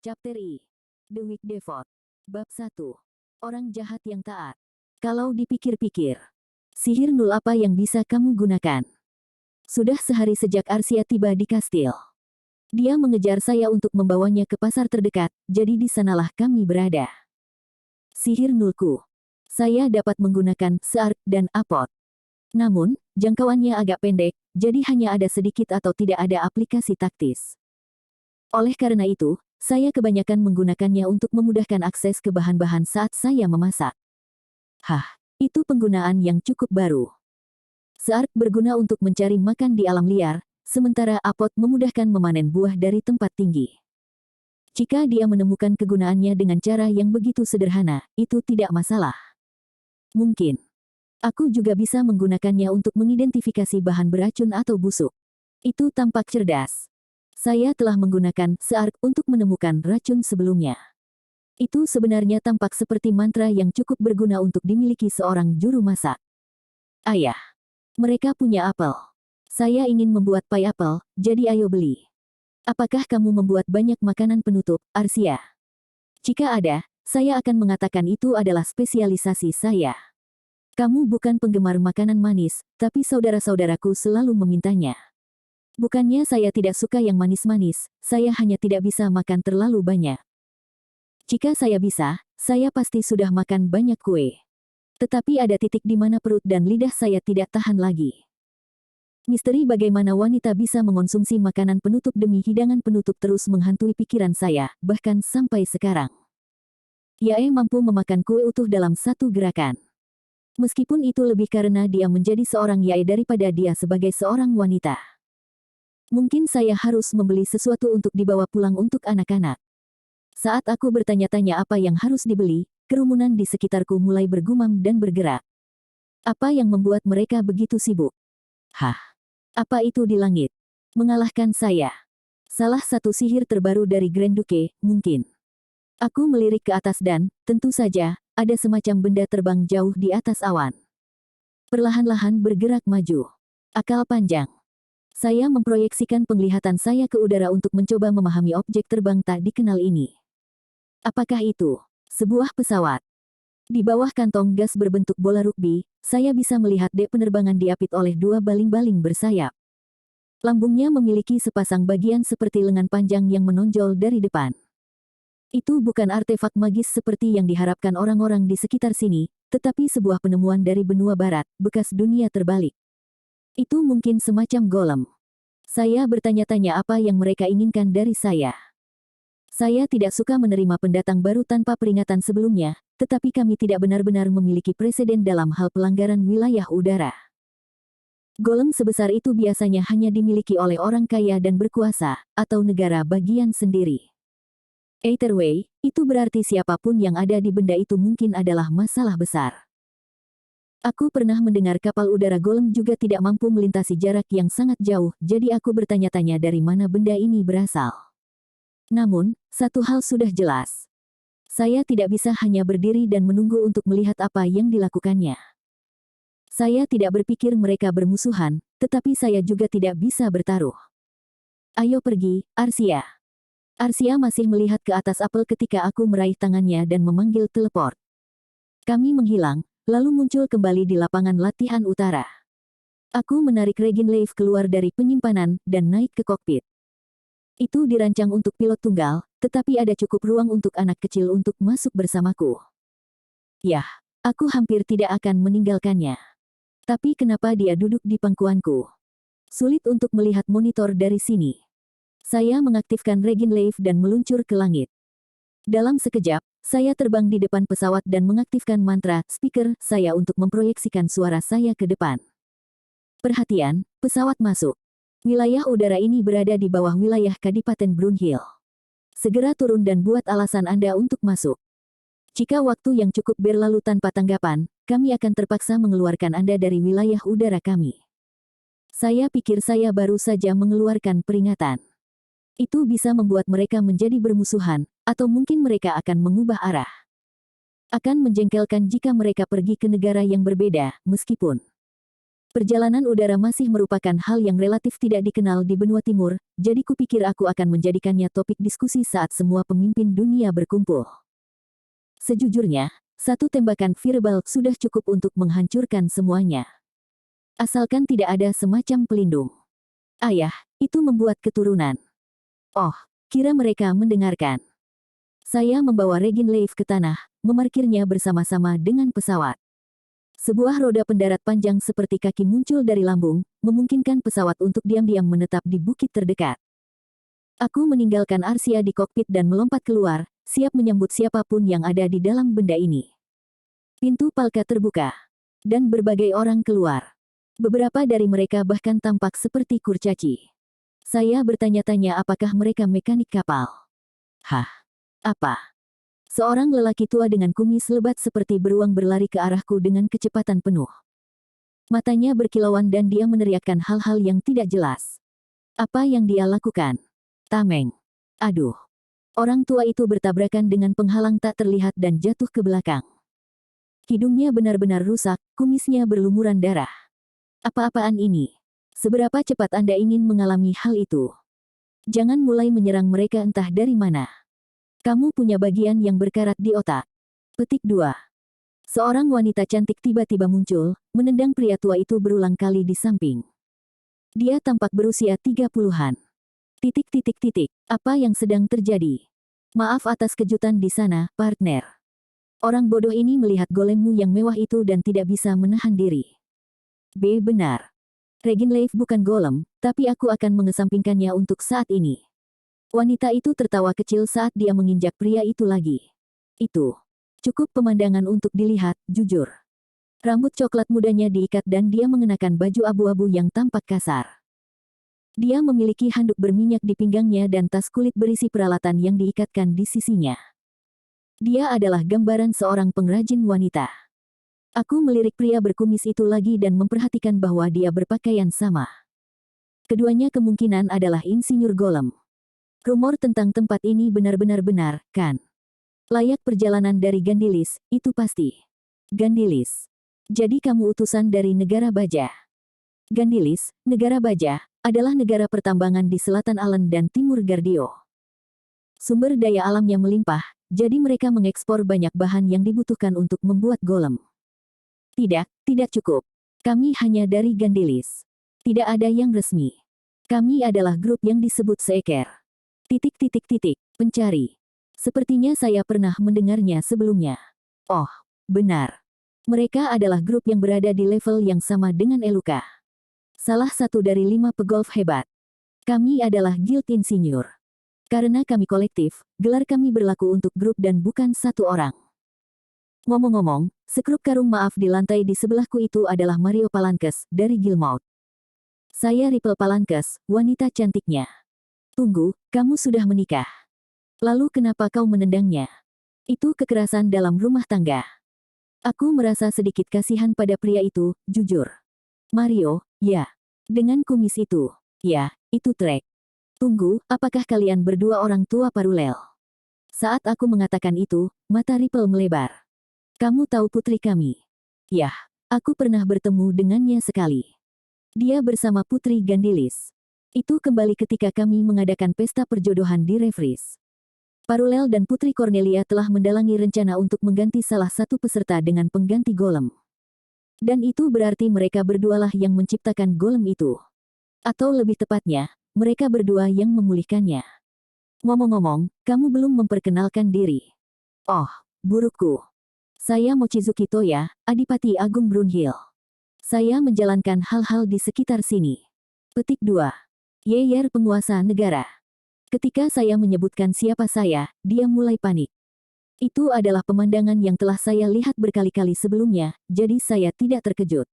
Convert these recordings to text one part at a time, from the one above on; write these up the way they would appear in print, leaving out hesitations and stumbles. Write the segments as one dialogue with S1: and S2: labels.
S1: Chapter I. The Weak Devote. Bab 1. Orang jahat yang taat. Kalau dipikir-pikir, sihir nul apa yang bisa kamu gunakan? Sudah sehari sejak Arsia tiba di kastil. Dia mengejar saya untuk membawanya ke pasar terdekat, jadi di sanalah kami berada. Sihir nulku. Saya dapat menggunakan search dan apot. Namun, jangkauannya agak pendek, jadi hanya ada sedikit atau tidak ada aplikasi taktis. Oleh karena itu, saya kebanyakan menggunakannya untuk memudahkan akses ke bahan-bahan saat saya memasak. Itu penggunaan yang cukup baru. Search berguna untuk mencari makan di alam liar, sementara apot memudahkan memanen buah dari tempat tinggi. Jika dia menemukan kegunaannya dengan cara yang begitu sederhana, itu tidak masalah. Mungkin aku juga bisa menggunakannya untuk mengidentifikasi bahan beracun atau busuk. Itu tampak cerdas. Saya telah menggunakan search untuk menemukan racun sebelumnya. Itu sebenarnya tampak seperti mantra yang cukup berguna untuk dimiliki seorang juru masak. Ayah, mereka punya apel. Saya ingin membuat pie apel, jadi ayo beli. Apakah kamu membuat banyak makanan penutup, Arsia? Jika ada, saya akan mengatakan itu adalah spesialisasi saya. Kamu bukan penggemar makanan manis, tapi saudara-saudaraku selalu memintanya. Bukannya saya tidak suka yang manis-manis, saya hanya tidak bisa makan terlalu banyak. Jika saya bisa, saya pasti sudah makan banyak kue. Tetapi ada titik di mana perut dan lidah saya tidak tahan lagi. Misteri bagaimana wanita bisa mengonsumsi makanan penutup demi hidangan penutup terus menghantui pikiran saya, bahkan sampai sekarang. Yae mampu memakan kue utuh dalam satu gerakan. Meskipun itu lebih karena dia menjadi seorang Yae daripada dia sebagai seorang wanita. Mungkin saya harus membeli sesuatu untuk dibawa pulang untuk anak-anak. Saat aku bertanya-tanya apa yang harus dibeli, kerumunan di sekitarku mulai bergumam dan bergerak. Apa yang membuat mereka begitu sibuk? Apa itu di langit? Mengalahkan saya. Salah satu sihir terbaru dari Grand Duke, mungkin. Aku melirik ke atas dan, tentu saja, ada semacam benda terbang jauh di atas awan. Perlahan-lahan bergerak maju. Akal panjang. Saya memproyeksikan penglihatan saya ke udara untuk mencoba memahami objek terbang tak dikenal ini. Apakah itu sebuah pesawat? Di bawah kantong gas berbentuk bola rugby, saya bisa melihat dek penerbangan diapit oleh dua baling-baling bersayap. Lambungnya memiliki sepasang bagian seperti lengan panjang yang menonjol dari depan. Itu bukan artefak magis seperti yang diharapkan orang-orang di sekitar sini, tetapi sebuah penemuan dari benua barat, bekas dunia terbalik. Itu mungkin semacam golem. Saya bertanya-tanya apa yang mereka inginkan dari saya. Saya tidak suka menerima pendatang baru tanpa peringatan sebelumnya, tetapi kami tidak benar-benar memiliki preseden dalam hal pelanggaran wilayah udara. Golem sebesar itu biasanya hanya dimiliki oleh orang kaya dan berkuasa, atau negara bagian sendiri. Either way, itu berarti siapapun yang ada di benda itu mungkin adalah masalah besar. Aku pernah mendengar kapal udara golem juga tidak mampu melintasi jarak yang sangat jauh, jadi aku bertanya-tanya dari mana benda ini berasal. Namun, satu hal sudah jelas. Saya tidak bisa hanya berdiri dan menunggu untuk melihat apa yang dilakukannya. Saya tidak berpikir mereka bermusuhan, tetapi saya juga tidak bisa bertaruh. Ayo pergi, Arsia. Arsia masih melihat ke atas apel ketika aku meraih tangannya dan memanggil teleport. Kami menghilang, lalu muncul kembali di lapangan latihan utara. Aku menarik Regin Leif keluar dari penyimpanan dan naik ke kokpit. Itu dirancang untuk pilot tunggal, tetapi ada cukup ruang untuk anak kecil untuk masuk bersamaku. Yah, aku hampir tidak akan meninggalkannya. Tapi kenapa dia duduk di pangkuanku? Sulit untuk melihat monitor dari sini. Saya mengaktifkan Regin Leif dan meluncur ke langit. Dalam sekejap, saya terbang di depan pesawat dan mengaktifkan mantra speaker saya untuk memproyeksikan suara saya ke depan. Perhatian, pesawat masuk. Wilayah udara ini berada di bawah wilayah Kadipaten Brunhild. Segera turun dan buat alasan Anda untuk masuk. Jika waktu yang cukup berlalu tanpa tanggapan, kami akan terpaksa mengeluarkan Anda dari wilayah udara kami. Saya pikir saya baru saja mengeluarkan peringatan. Itu bisa membuat mereka menjadi bermusuhan, atau mungkin mereka akan mengubah arah. Akan menjengkelkan jika mereka pergi ke negara yang berbeda, meskipun Perjalanan udara masih merupakan hal yang relatif tidak dikenal di benua timur, jadi kupikir aku akan menjadikannya topik diskusi saat semua pemimpin dunia berkumpul. Sejujurnya, satu tembakan fireball sudah cukup untuk menghancurkan semuanya. Asalkan tidak ada semacam pelindung. Ayah, itu membuat keturunan. Oh, kira mereka mendengarkan. Saya membawa Regin Leif ke tanah, memarkirnya bersama-sama dengan pesawat. Sebuah roda pendarat panjang seperti kaki muncul dari lambung, memungkinkan pesawat untuk diam-diam menetap di bukit terdekat. Aku meninggalkan Arsia di kokpit dan melompat keluar, siap menyambut siapapun yang ada di dalam benda ini. Pintu Palka terbuka, dan berbagai orang keluar. Beberapa dari mereka bahkan tampak seperti kurcaci. Saya bertanya-tanya apakah mereka mekanik kapal. Hah? Apa? Seorang lelaki tua dengan kumis lebat seperti beruang berlari ke arahku dengan kecepatan penuh. Matanya berkilauan dan dia meneriakkan hal-hal yang tidak jelas. Apa yang dia lakukan? Tameng. Aduh. Orang tua itu bertabrakan dengan penghalang tak terlihat dan jatuh ke belakang. Hidungnya benar-benar rusak, kumisnya berlumuran darah. Apa-apaan ini? Seberapa cepat Anda ingin mengalami hal itu? Jangan mulai menyerang mereka entah dari mana. Kamu punya bagian yang berkarat di otak. Petik 2. Seorang wanita cantik tiba-tiba muncul, menendang pria tua itu berulang kali di samping. Dia tampak berusia 30-an. Apa yang sedang terjadi? Maaf atas kejutan di sana, partner. Orang bodoh ini melihat golemmu yang mewah itu dan tidak bisa menahan diri. Benar. Regin Leif bukan golem, tapi aku akan mengesampingkannya untuk saat ini. Wanita itu tertawa kecil saat dia menginjak pria itu lagi. Itu cukup pemandangan untuk dilihat, jujur. Rambut coklat mudanya diikat dan dia mengenakan baju abu-abu yang tampak kasar. Dia memiliki handuk berminyak di pinggangnya dan tas kulit berisi peralatan yang diikatkan di sisinya. Dia adalah gambaran seorang pengrajin wanita. Aku melirik pria berkumis itu lagi dan memperhatikan bahwa dia berpakaian sama. Keduanya kemungkinan adalah insinyur golem. Rumor tentang tempat ini benar-benar benar, kan? Layak perjalanan dari Gandilis, itu pasti. Gandilis. Jadi kamu utusan dari negara baja. Gandilis, negara baja, adalah negara pertambangan di selatan Alen dan timur Gardio. Sumber daya alamnya melimpah, jadi mereka mengekspor banyak bahan yang dibutuhkan untuk membuat golem. Tidak cukup. Kami hanya dari Gandilis. Tidak ada yang resmi. Kami adalah grup yang disebut Seeker. Pencari. Sepertinya saya pernah mendengarnya sebelumnya. Oh, benar. Mereka adalah grup yang berada di level yang sama dengan Eluka. Salah satu dari 5 pegolf hebat. Kami adalah Guild Insinyur. Karena kami kolektif, gelar kami berlaku untuk grup dan bukan satu orang. Ngomong-ngomong, sekrup karung maaf di lantai di sebelahku itu adalah Mario Palankes, dari Guillemot. Saya Ripple Palankes, wanita cantiknya. Tunggu, kamu sudah menikah. Lalu kenapa kau menendangnya? Itu kekerasan dalam rumah tangga. Aku merasa sedikit kasihan pada pria itu, jujur. Mario, ya. Dengan kumis itu. Ya, itu Trek. Tunggu, apakah kalian berdua orang tua Parulel? Saat aku mengatakan itu, mata Ripple melebar. Kamu tahu putri kami? Yah, aku pernah bertemu dengannya sekali. Dia bersama putri Gandilis. Itu kembali ketika kami mengadakan pesta perjodohan di Refris. Parulel dan Putri Cornelia telah mendalangi rencana untuk mengganti salah satu peserta dengan pengganti golem. Dan itu berarti mereka berdualah yang menciptakan golem itu. Atau lebih tepatnya, mereka berdua yang memulihkannya. Ngomong-ngomong, kamu belum memperkenalkan diri. Oh, burukku. Saya Mochizuki Toya, Adipati Agung Brunhill. Saya menjalankan hal-hal di sekitar sini. Petik 2. Yeyer penguasa negara. Ketika saya menyebutkan siapa saya, dia mulai panik. Itu adalah pemandangan yang telah saya lihat berkali-kali sebelumnya, jadi saya tidak terkejut.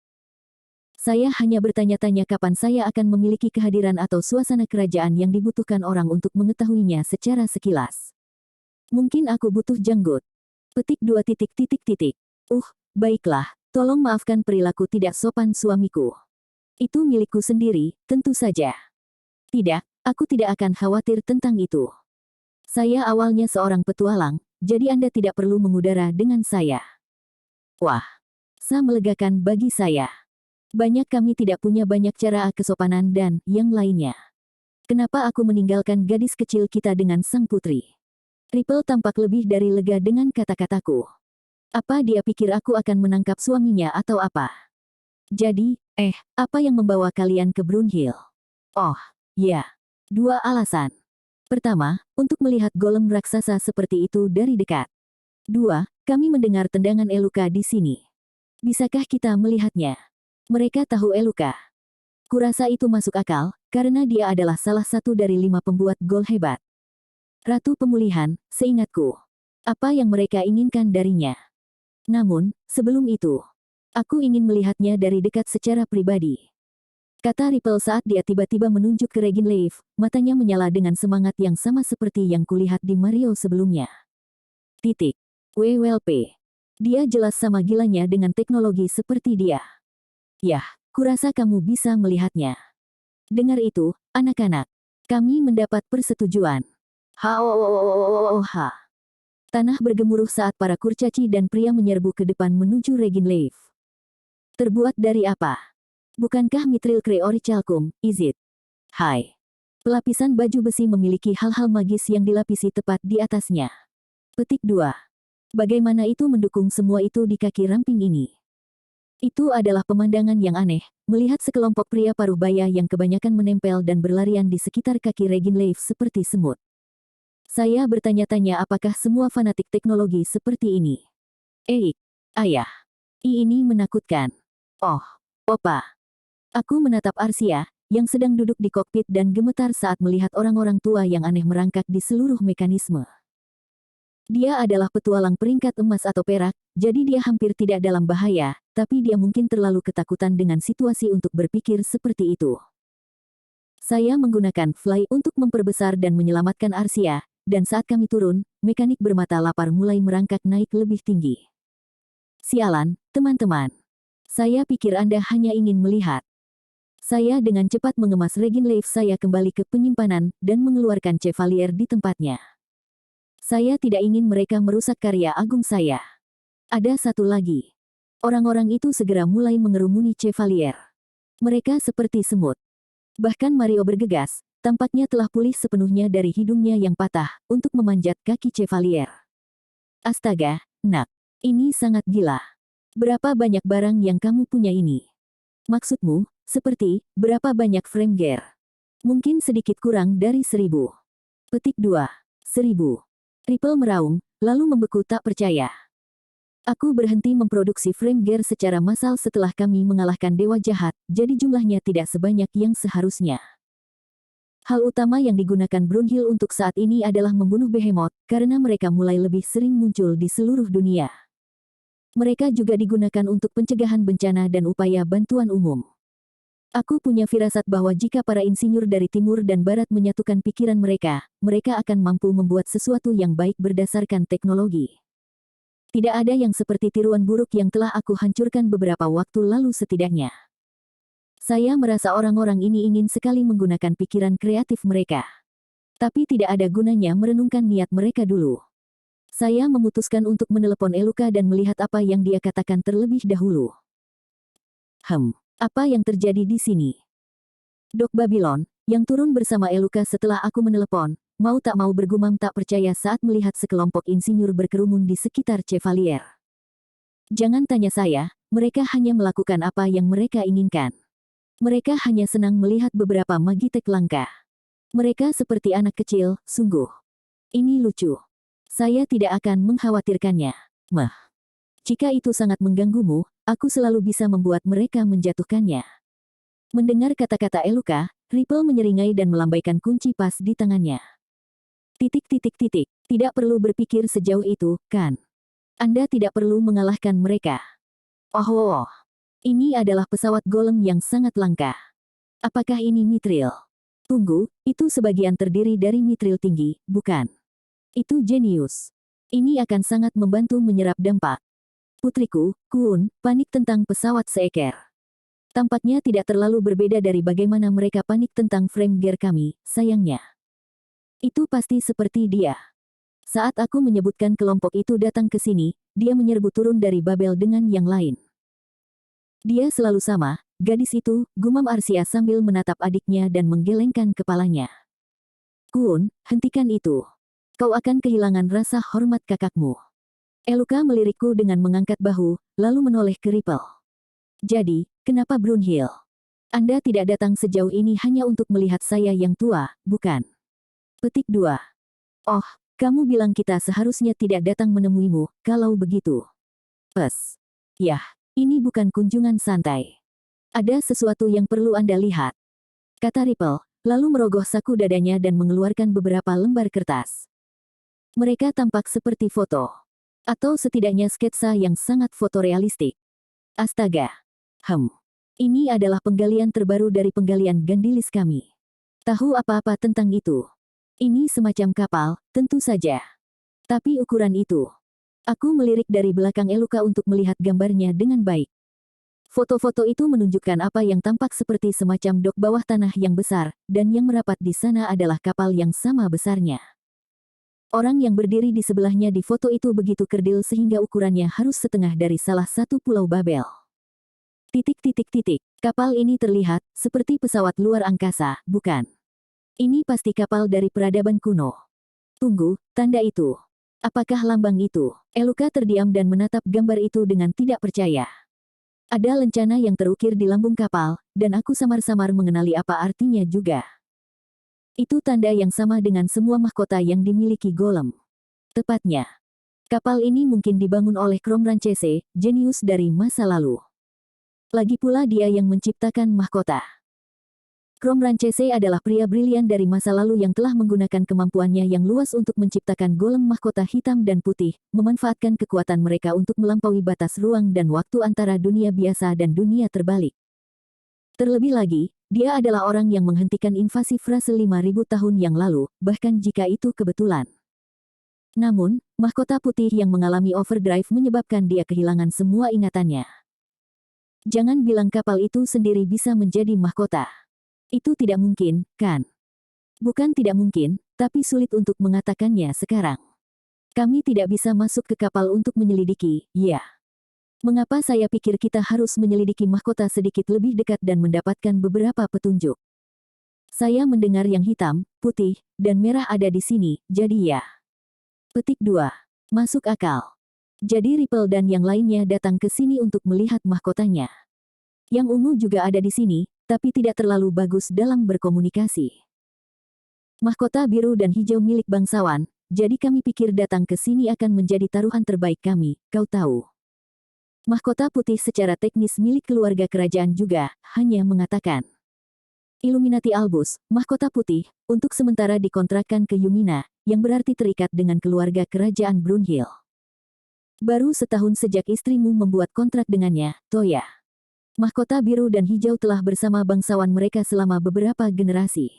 S1: Saya hanya bertanya-tanya kapan saya akan memiliki kehadiran atau suasana kerajaan yang dibutuhkan orang untuk mengetahuinya secara sekilas. Mungkin aku butuh janggut. Petik 2. Baiklah, tolong maafkan perilaku tidak sopan suamiku. Itu milikku sendiri, tentu saja. Tidak, aku tidak akan khawatir tentang itu. Saya awalnya seorang petualang, jadi Anda tidak perlu mengudara dengan saya. Wah, melegakan bagi saya. Banyak kami tidak punya banyak cara kesopanan dan yang lainnya. Kenapa aku meninggalkan gadis kecil kita dengan sang putri? Ripple tampak lebih dari lega dengan kata-kataku. Apa dia pikir aku akan menangkap suaminya atau apa? Jadi, apa yang membawa kalian ke Brunhill? Oh, ya. 2 alasan. Pertama, untuk melihat golem raksasa seperti itu dari dekat. 2, kami mendengar tendangan Eluka di sini. Bisakah kita melihatnya? Mereka tahu Eluka. Kurasa itu masuk akal, karena dia adalah salah satu dari 5 pembuat gol hebat. Ratu Pemulihan, seingatku. Apa yang mereka inginkan darinya? Namun, sebelum itu, aku ingin melihatnya dari dekat secara pribadi. Kata Ripple saat dia tiba-tiba menunjuk ke Regin Leif, matanya menyala dengan semangat yang sama seperti yang kulihat di Mario sebelumnya. Titik. WWLP. Dia jelas sama gilanya dengan teknologi seperti dia. Yah, kurasa kamu bisa melihatnya. Dengar itu, anak-anak. Kami mendapat persetujuan. Ha. Tanah bergemuruh saat para kurcaci dan pria menyerbu ke depan menuju Regin Leif. Terbuat dari apa? Bukankah Mithril Cree Orichalcum, is it? Hai. Pelapisan baju besi memiliki hal-hal magis yang dilapisi tepat di atasnya. Petik 2. Bagaimana itu mendukung semua itu di kaki ramping ini? Itu adalah pemandangan yang aneh, melihat sekelompok pria paruh baya yang kebanyakan menempel dan berlarian di sekitar kaki Regin Leif seperti semut. Saya bertanya-tanya apakah semua fanatik teknologi seperti ini. Ayah. Ini menakutkan. Oh, Opa. Aku menatap Arsia, yang sedang duduk di kokpit dan gemetar saat melihat orang-orang tua yang aneh merangkak di seluruh mekanisme. Dia adalah petualang peringkat emas atau perak, jadi dia hampir tidak dalam bahaya, tapi dia mungkin terlalu ketakutan dengan situasi untuk berpikir seperti itu. Saya menggunakan fly untuk memperbesar dan menyelamatkan Arsia, dan saat kami turun, mekanik bermata lapar mulai merangkak naik lebih tinggi. Sialan, teman-teman. Saya pikir Anda hanya ingin melihat. Saya dengan cepat mengemas Regin Leif saya kembali ke penyimpanan dan mengeluarkan Chevalier di tempatnya. Saya tidak ingin mereka merusak karya agung saya. Ada satu lagi. Orang-orang itu segera mulai mengerumuni Chevalier. Mereka seperti semut. Bahkan Mario bergegas, tampaknya telah pulih sepenuhnya dari hidungnya yang patah, untuk memanjat kaki Chevalier. Astaga, nak. Ini sangat gila. Berapa banyak barang yang kamu punya ini? Maksudmu? Seperti, berapa banyak frame gear? Mungkin sedikit kurang dari 1000. Petik 2. 1000. Ripple meraung, lalu membeku tak percaya. Aku berhenti memproduksi frame gear secara massal setelah kami mengalahkan Dewa Jahat, jadi jumlahnya tidak sebanyak yang seharusnya. Hal utama yang digunakan Brunhill untuk saat ini adalah membunuh Behemoth, karena mereka mulai lebih sering muncul di seluruh dunia. Mereka juga digunakan untuk pencegahan bencana dan upaya bantuan umum. Aku punya firasat bahwa jika para insinyur dari timur dan barat menyatukan pikiran mereka, mereka akan mampu membuat sesuatu yang baik berdasarkan teknologi. Tidak ada yang seperti tiruan buruk yang telah aku hancurkan beberapa waktu lalu setidaknya. Saya merasa orang-orang ini ingin sekali menggunakan pikiran kreatif mereka. Tapi tidak ada gunanya merenungkan niat mereka dulu. Saya memutuskan untuk menelepon Eluka dan melihat apa yang dia katakan terlebih dahulu. Apa yang terjadi di sini? Dok Babylon, yang turun bersama Eluka setelah aku menelepon, mau tak mau bergumam tak percaya saat melihat sekelompok insinyur berkerumun di sekitar Chevalier. Jangan tanya saya, mereka hanya melakukan apa yang mereka inginkan. Mereka hanya senang melihat beberapa magitek langka. Mereka seperti anak kecil, sungguh. Ini lucu. Saya tidak akan mengkhawatirkannya. Jika itu sangat mengganggumu, aku selalu bisa membuat mereka menjatuhkannya. Mendengar kata-kata Eluka, Ripple menyeringai dan melambaikan kunci pas di tangannya. Tidak perlu berpikir sejauh itu, kan? Anda tidak perlu mengalahkan mereka. Oh. Ini adalah pesawat golem yang sangat langka. Apakah ini Mithril? Tunggu, itu sebagian terdiri dari Mithril tinggi, bukan? Itu jenius. Ini akan sangat membantu menyerap dampak. Putriku, Kun, panik tentang pesawat seekor. Tampaknya tidak terlalu berbeda dari bagaimana mereka panik tentang frame gear kami, sayangnya. Itu pasti seperti dia. Saat aku menyebutkan kelompok itu datang ke sini, dia menyerbu turun dari Babel dengan yang lain. Dia selalu sama, gadis itu, gumam Arsia sambil menatap adiknya dan menggelengkan kepalanya. Kun, hentikan itu. Kau akan kehilangan rasa hormat kakakmu. Eluka melirikku dengan mengangkat bahu, lalu menoleh ke Ripple. Jadi, kenapa Brunhild? Anda tidak datang sejauh ini hanya untuk melihat saya yang tua, bukan? Petik 2. Oh, kamu bilang kita seharusnya tidak datang menemuimu, kalau begitu. Pes. Yah, ini bukan kunjungan santai. Ada sesuatu yang perlu Anda lihat. Kata Ripple, lalu merogoh saku dadanya dan mengeluarkan beberapa lembar kertas. Mereka tampak seperti foto. Atau setidaknya sketsa yang sangat fotorealistik. Astaga. Ini adalah penggalian terbaru dari penggalian Gandilis kami. Tahu apa-apa tentang itu? Ini semacam kapal, tentu saja. Tapi ukuran itu. Aku melirik dari belakang Eluka untuk melihat gambarnya dengan baik. Foto-foto itu menunjukkan apa yang tampak seperti semacam dok bawah tanah yang besar, dan yang merapat di sana adalah kapal yang sama besarnya. Orang yang berdiri di sebelahnya di foto itu begitu kerdil sehingga ukurannya harus setengah dari salah satu pulau Babel. Kapal ini terlihat seperti pesawat luar angkasa, bukan? Ini pasti kapal dari peradaban kuno. Tunggu, tanda itu. Apakah lambang itu? Eluka terdiam dan menatap gambar itu dengan tidak percaya. Ada lencana yang terukir di lambung kapal, dan aku samar-samar mengenali apa artinya juga. Itu tanda yang sama dengan semua mahkota yang dimiliki Golem. Tepatnya, kapal ini mungkin dibangun oleh Kromranchese, jenius dari masa lalu. Lagi pula dia yang menciptakan mahkota. Kromranchese adalah pria brilian dari masa lalu yang telah menggunakan kemampuannya yang luas untuk menciptakan golem mahkota hitam dan putih, memanfaatkan kekuatan mereka untuk melampaui batas ruang dan waktu antara dunia biasa dan dunia terbalik. Terlebih lagi, dia adalah orang yang menghentikan invasi Frase 5.000 tahun yang lalu, bahkan jika itu kebetulan. Namun, mahkota putih yang mengalami overdrive menyebabkan dia kehilangan semua ingatannya. Jangan bilang kapal itu sendiri bisa menjadi mahkota. Itu tidak mungkin, kan? Bukan tidak mungkin, tapi sulit untuk mengatakannya sekarang. Kami tidak bisa masuk ke kapal untuk menyelidiki, ya. Mengapa saya pikir kita harus menyelidiki mahkota sedikit lebih dekat dan mendapatkan beberapa petunjuk? Saya mendengar yang hitam, putih, dan merah ada di sini, jadi ya. Petik 2. Masuk akal. Jadi Ripple dan yang lainnya datang ke sini untuk melihat mahkotanya. Yang ungu juga ada di sini, tapi tidak terlalu bagus dalam berkomunikasi. Mahkota biru dan hijau milik bangsawan, jadi kami pikir datang ke sini akan menjadi taruhan terbaik kami, kau tahu. Mahkota putih secara teknis milik keluarga kerajaan juga, hanya mengatakan. Illuminati Albus, mahkota putih, untuk sementara dikontrakkan ke Yumina, yang berarti terikat dengan keluarga kerajaan Brunhild. Baru setahun sejak istrimu membuat kontrak dengannya, Toya. Mahkota biru dan hijau telah bersama bangsawan mereka selama beberapa generasi.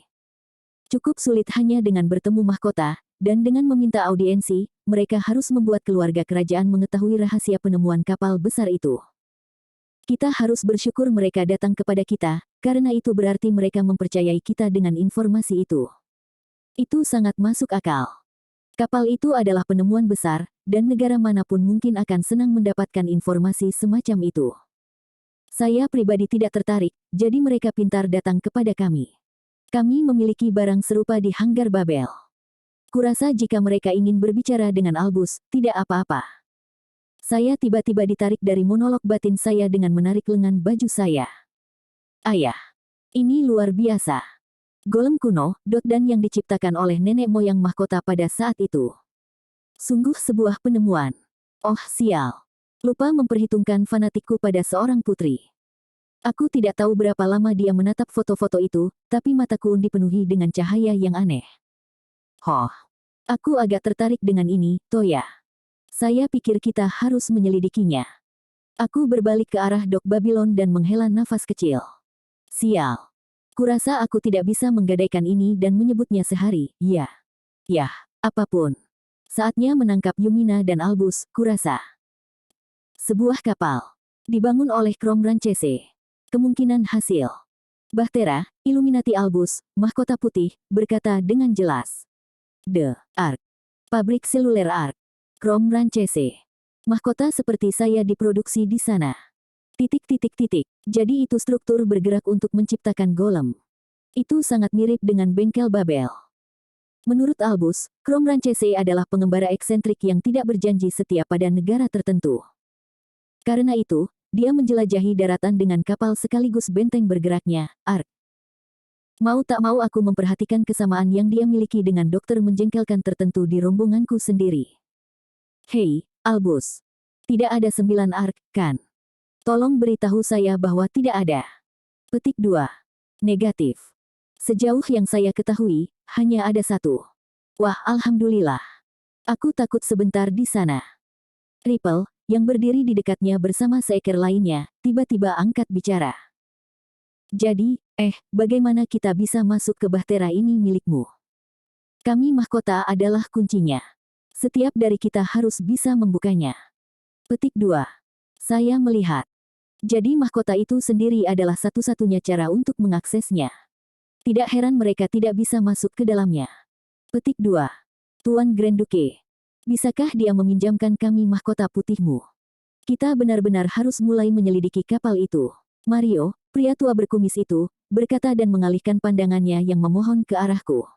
S1: Cukup sulit hanya dengan bertemu mahkota, dan dengan meminta audiensi, mereka harus membuat keluarga kerajaan mengetahui rahasia penemuan kapal besar itu. Kita harus bersyukur mereka datang kepada kita, karena itu berarti mereka mempercayai kita dengan informasi itu. Itu sangat masuk akal. Kapal itu adalah penemuan besar, dan negara manapun mungkin akan senang mendapatkan informasi semacam itu. Saya pribadi tidak tertarik, jadi mereka pintar datang kepada kami. Kami memiliki barang serupa di hanggar Babel. Kurasa jika mereka ingin berbicara dengan Albus, tidak apa-apa. Saya tiba-tiba ditarik dari monolog batin saya dengan menarik lengan baju saya. Ayah, ini luar biasa. Golem kuno, dan yang diciptakan oleh nenek moyang mahkota pada saat itu. Sungguh sebuah penemuan. Oh sial. Lupa memperhitungkan fanatikku pada seorang putri. Aku tidak tahu berapa lama dia menatap foto-foto itu, tapi mataku dipenuhi dengan cahaya yang aneh. Aku agak tertarik dengan ini, Toya. Saya pikir kita harus menyelidikinya. Aku berbalik ke arah Dok Babylon dan menghela nafas kecil. Sial. Kurasa aku tidak bisa menggadaikan ini dan menyebutnya sehari, ya. Yah, apapun. Saatnya menangkap Yumina dan Albus, kurasa. Sebuah kapal. Dibangun oleh Kromranchese. Kemungkinan hasil. Bahtera, Illuminati Albus, mahkota putih, berkata dengan jelas. The Ark. Pabrik seluler Ark. Kromranchese. Mahkota seperti saya diproduksi di sana. Titik titik titik. Jadi itu struktur bergerak untuk menciptakan golem. Itu sangat mirip dengan bengkel Babel. Menurut Albus, Crom Rancese adalah pengembara eksentrik yang tidak berjanji setia pada negara tertentu. Karena itu, dia menjelajahi daratan dengan kapal sekaligus benteng bergeraknya, Ark. Mau tak mau aku memperhatikan kesamaan yang dia miliki dengan dokter menjengkelkan tertentu di rombonganku sendiri. Hei, Albus. Tidak ada 9 Ark, kan? Tolong beritahu saya bahwa tidak ada. Petik 2. Negatif. Sejauh yang saya ketahui, hanya ada 1. Wah, alhamdulillah. Aku takut sebentar di sana. Ripple, yang berdiri di dekatnya bersama seekor lainnya, tiba-tiba angkat bicara. Jadi, bagaimana kita bisa masuk ke bahtera ini milikmu? Kami mahkota adalah kuncinya. Setiap dari kita harus bisa membukanya. Petik 2. Saya melihat. Jadi mahkota itu sendiri adalah satu-satunya cara untuk mengaksesnya. Tidak heran mereka tidak bisa masuk ke dalamnya. Petik 2. Tuan Grand Duke. Bisakah dia meminjamkan kami mahkota putihmu? Kita benar-benar harus mulai menyelidiki kapal itu. Mario, pria tua berkumis itu, berkata dan mengalihkan pandangannya yang memohon ke arahku.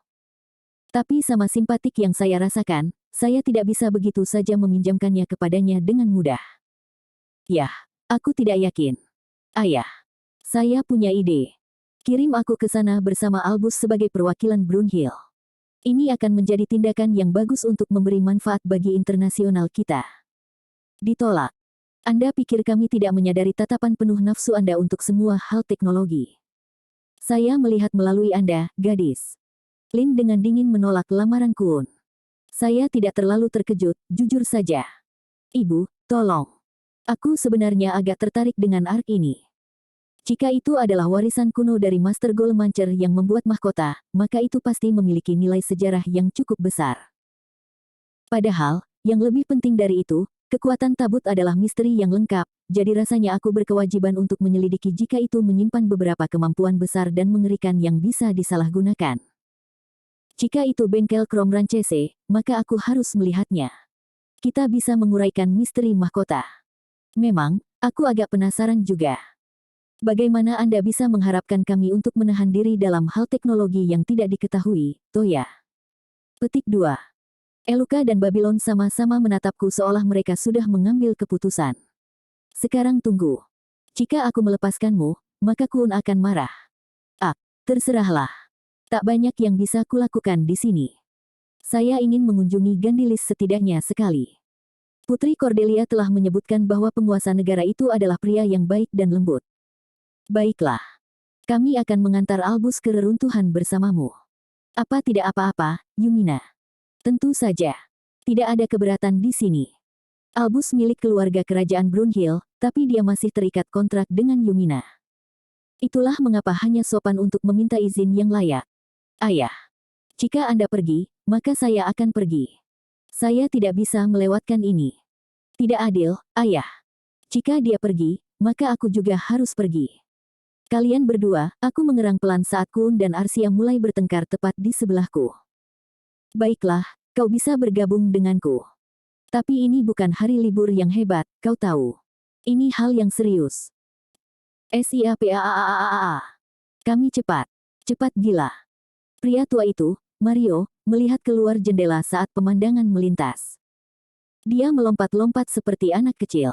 S1: Tapi sama simpatik yang saya rasakan, saya tidak bisa begitu saja meminjamkannya kepadanya dengan mudah. Yah, aku tidak yakin. Ayah, saya punya ide. Kirim aku ke sana bersama Albus sebagai perwakilan Brunhild. Ini akan menjadi tindakan yang bagus untuk memberi manfaat bagi internasional kita. Ditolak. Anda pikir kami tidak menyadari tatapan penuh nafsu Anda untuk semua hal teknologi? Saya melihat melalui Anda, gadis. Lin dengan dingin menolak lamaran Kun. Saya tidak terlalu terkejut, jujur saja. Ibu, tolong. Aku sebenarnya agak tertarik dengan Ark ini. Jika itu adalah warisan kuno dari Master Golemancer yang membuat mahkota, maka itu pasti memiliki nilai sejarah yang cukup besar. Padahal, yang lebih penting dari itu, kekuatan tabut adalah misteri yang lengkap, jadi rasanya aku berkewajiban untuk menyelidiki jika itu menyimpan beberapa kemampuan besar dan mengerikan yang bisa disalahgunakan. Jika itu bengkel Crom Rancese, maka aku harus melihatnya. Kita bisa menguraikan misteri mahkota. Memang, aku agak penasaran juga. Bagaimana Anda bisa mengharapkan kami untuk menahan diri dalam hal teknologi yang tidak diketahui, Toya? Petik 2. Eluka dan Babylon sama-sama menatapku seolah mereka sudah mengambil keputusan. Sekarang tunggu. Jika aku melepaskanmu, maka Kun akan marah. Terserahlah. Tak banyak yang bisa kulakukan di sini. Saya ingin mengunjungi Gandilis setidaknya sekali. Putri Cordelia telah menyebutkan bahwa penguasa negara itu adalah pria yang baik dan lembut. Baiklah. Kami akan mengantar Albus ke reruntuhan bersamamu. Apa tidak apa-apa, Yumina? Tentu saja. Tidak ada keberatan di sini. Albus milik keluarga kerajaan Brunhild, tapi dia masih terikat kontrak dengan Yumina. Itulah mengapa hanya sopan untuk meminta izin yang layak. Ayah. Jika Anda pergi, maka saya akan pergi. Saya tidak bisa melewatkan ini. Tidak adil, Ayah. Jika dia pergi, maka aku juga harus pergi. Kalian berdua, aku mengerang pelan saat Kun dan Arsia mulai bertengkar tepat di sebelahku. Baiklah, kau bisa bergabung denganku. Tapi ini bukan hari libur yang hebat, kau tahu. Ini hal yang serius. SIAPAAAAA. Kami cepat. Cepat gila. Pria tua itu, Mario, melihat keluar jendela saat pemandangan melintas. Dia melompat-lompat seperti anak kecil.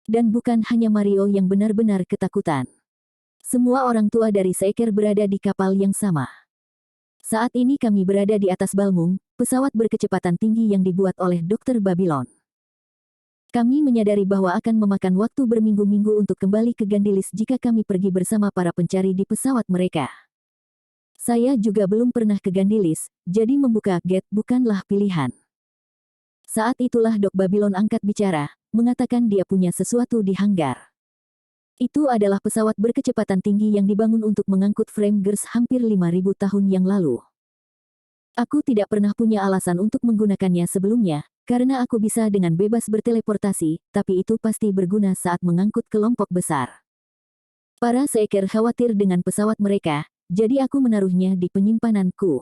S1: Dan bukan hanya Mario yang benar-benar ketakutan. Semua orang tua dari Seeker berada di kapal yang sama. Saat ini kami berada di atas Balmung, pesawat berkecepatan tinggi yang dibuat oleh Dr. Babylon. Kami menyadari bahwa akan memakan waktu berminggu-minggu untuk kembali ke Gandilis jika kami pergi bersama para pencari di pesawat mereka. Saya juga belum pernah ke Gandilis, jadi membuka gate bukanlah pilihan. Saat itulah Dok Babylon angkat bicara, mengatakan dia punya sesuatu di hanggar. Itu adalah pesawat berkecepatan tinggi yang dibangun untuk mengangkut frame Gers hampir 5.000 tahun yang lalu. Aku tidak pernah punya alasan untuk menggunakannya sebelumnya, karena aku bisa dengan bebas berteleportasi, tapi itu pasti berguna saat mengangkut kelompok besar. Para Seeker khawatir dengan pesawat mereka, jadi aku menaruhnya di penyimpananku.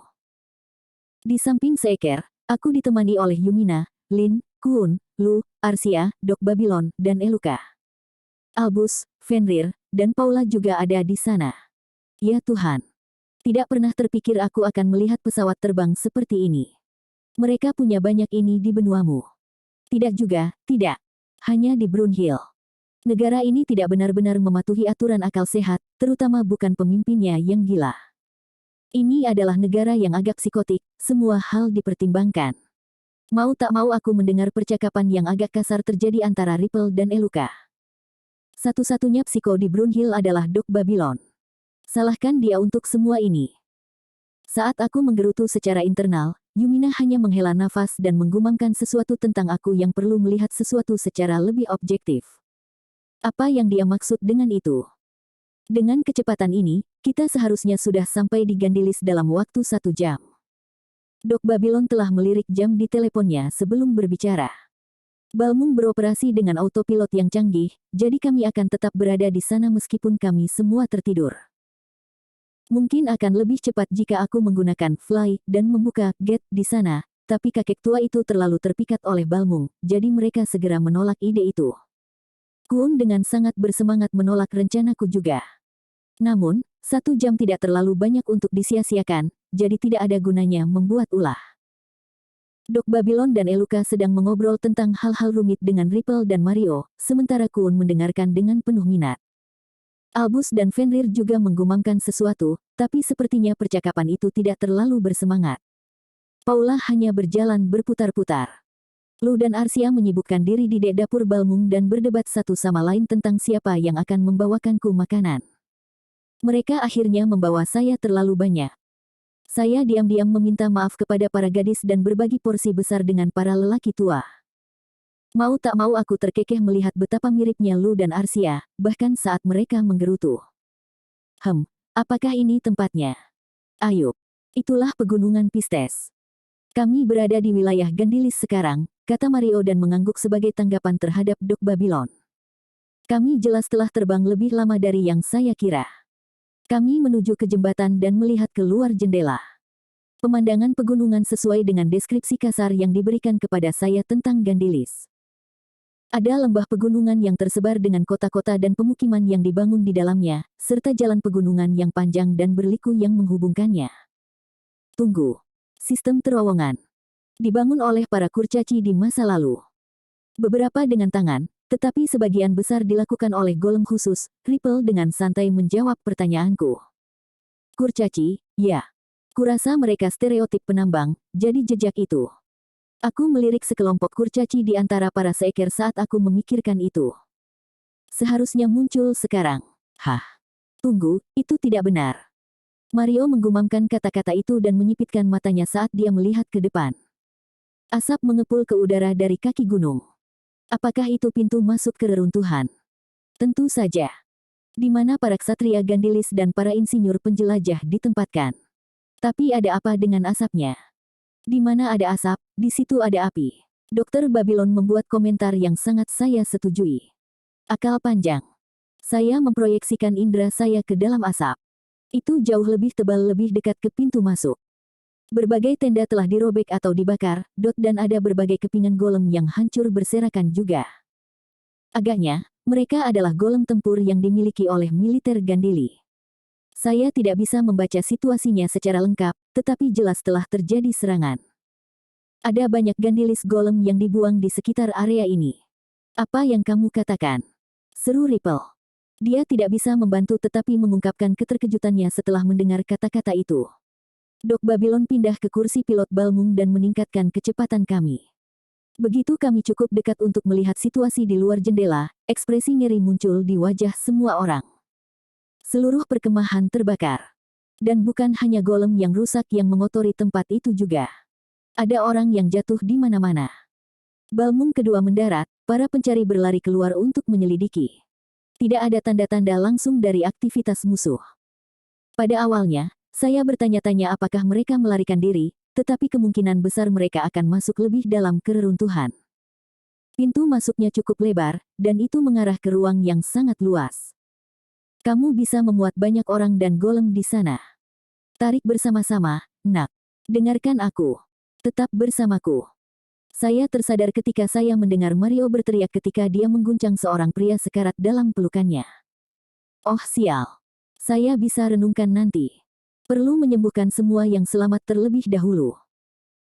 S1: Di samping Seeker, aku ditemani oleh Yumina, Lin, Kun, Lu, Arsia, Dok Babylon, dan Eluka. Albus, Fenrir, dan Paula juga ada di sana. Ya Tuhan. Tidak pernah terpikir aku akan melihat pesawat terbang seperti ini. Mereka punya banyak ini di benuamu. Tidak juga, tidak. Hanya di Brunhild. Negara ini tidak benar-benar mematuhi aturan akal sehat, terutama bukan pemimpinnya yang gila. Ini adalah negara yang agak psikotik, semua hal dipertimbangkan. Mau tak mau aku mendengar percakapan yang agak kasar terjadi antara Ripple dan Eluka. Satu-satunya psiko di Brunhild adalah Dok Babylon. Salahkan dia untuk semua ini. Saat aku menggerutu secara internal, Yumina hanya menghela nafas dan menggumamkan sesuatu tentang aku yang perlu melihat sesuatu secara lebih objektif. Apa yang dia maksud dengan itu? Dengan kecepatan ini, kita seharusnya sudah sampai di Gandilis dalam waktu 1 jam. Dok Babylon telah melirik jam di teleponnya sebelum berbicara. Balmung beroperasi dengan autopilot yang canggih, jadi kami akan tetap berada di sana meskipun kami semua tertidur. Mungkin akan lebih cepat jika aku menggunakan fly dan membuka gate di sana, tapi kakek tua itu terlalu terpikat oleh Balmung, jadi mereka segera menolak ide itu. Kun dengan sangat bersemangat menolak rencanaku juga. Namun, 1 jam tidak terlalu banyak untuk disia-siakan, jadi tidak ada gunanya membuat ulah. Dok Babylon dan Eluka sedang mengobrol tentang hal-hal rumit dengan Ripple dan Mario, sementara Kun mendengarkan dengan penuh minat. Albus dan Fenrir juga menggumamkan sesuatu, tapi sepertinya percakapan itu tidak terlalu bersemangat. Paula hanya berjalan berputar-putar. Lu dan Arsia menyibukkan diri di dapur Balmung dan berdebat satu sama lain tentang siapa yang akan membawakanku makanan. Mereka akhirnya membawa saya terlalu banyak. Saya diam-diam meminta maaf kepada para gadis dan berbagi porsi besar dengan para lelaki tua. Mau tak mau aku terkekeh melihat betapa miripnya Lu dan Arsia, bahkan saat mereka menggerutu. Apakah ini tempatnya? Ayub. Itulah pegunungan Pistes. Kami berada di wilayah Gandilis sekarang, kata Mario dan mengangguk sebagai tanggapan terhadap Dok Babylon. Kami jelas telah terbang lebih lama dari yang saya kira. Kami menuju ke jembatan dan melihat keluar jendela. Pemandangan pegunungan sesuai dengan deskripsi kasar yang diberikan kepada saya tentang Gandilis. Ada lembah pegunungan yang tersebar dengan kota-kota dan pemukiman yang dibangun di dalamnya, serta jalan pegunungan yang panjang dan berliku yang menghubungkannya. Tunggu. Sistem terowongan. Dibangun oleh para kurcaci di masa lalu. Beberapa dengan tangan, tetapi sebagian besar dilakukan oleh golem khusus. Ripple dengan santai menjawab pertanyaanku. Kurcaci, ya. Kurasa mereka stereotip penambang, jadi jejak itu. Aku melirik sekelompok kurcaci di antara para seekor saat aku memikirkan itu. Seharusnya muncul sekarang. Tunggu, itu tidak benar. Mario menggumamkan kata-kata itu dan menyipitkan matanya saat dia melihat ke depan. Asap mengepul ke udara dari kaki gunung. Apakah itu pintu masuk ke reruntuhan? Tentu saja. Di mana para ksatria Gandilis dan para insinyur penjelajah ditempatkan. Tapi ada apa dengan asapnya? Di mana ada asap, di situ ada api. Dokter Babylon membuat komentar yang sangat saya setujui. Akal panjang. Saya memproyeksikan indera saya ke dalam asap. Itu jauh lebih tebal lebih dekat ke pintu masuk. Berbagai tenda telah dirobek atau dibakar, dan ada berbagai kepingan golem yang hancur berserakan juga. Agaknya, mereka adalah golem tempur yang dimiliki oleh militer Gandili. Saya tidak bisa membaca situasinya secara lengkap, tetapi jelas telah terjadi serangan. Ada banyak Gandilis golem yang dibuang di sekitar area ini. Apa yang kamu katakan? Seru Ripple. Dia tidak bisa membantu tetapi mengungkapkan keterkejutannya setelah mendengar kata-kata itu. Dok Babylon pindah ke kursi pilot Balmung dan meningkatkan kecepatan kami. Begitu kami cukup dekat untuk melihat situasi di luar jendela, ekspresi ngeri muncul di wajah semua orang. Seluruh perkemahan terbakar. Dan bukan hanya golem yang rusak yang mengotori tempat itu juga. Ada orang yang jatuh di mana-mana. Balmung kedua mendarat, para pencari berlari keluar untuk menyelidiki. Tidak ada tanda-tanda langsung dari aktivitas musuh. Pada awalnya, saya bertanya-tanya apakah mereka melarikan diri, tetapi kemungkinan besar mereka akan masuk lebih dalam ke reruntuhan. Pintu masuknya cukup lebar, dan itu mengarah ke ruang yang sangat luas. Kamu bisa memuat banyak orang dan golem di sana. Tarik bersama-sama, nak. Dengarkan aku. Tetap bersamaku. Saya tersadar ketika saya mendengar Mario berteriak ketika dia mengguncang seorang pria sekarat dalam pelukannya. Oh sial. Saya bisa renungkan nanti. Perlu menyembuhkan semua yang selamat terlebih dahulu.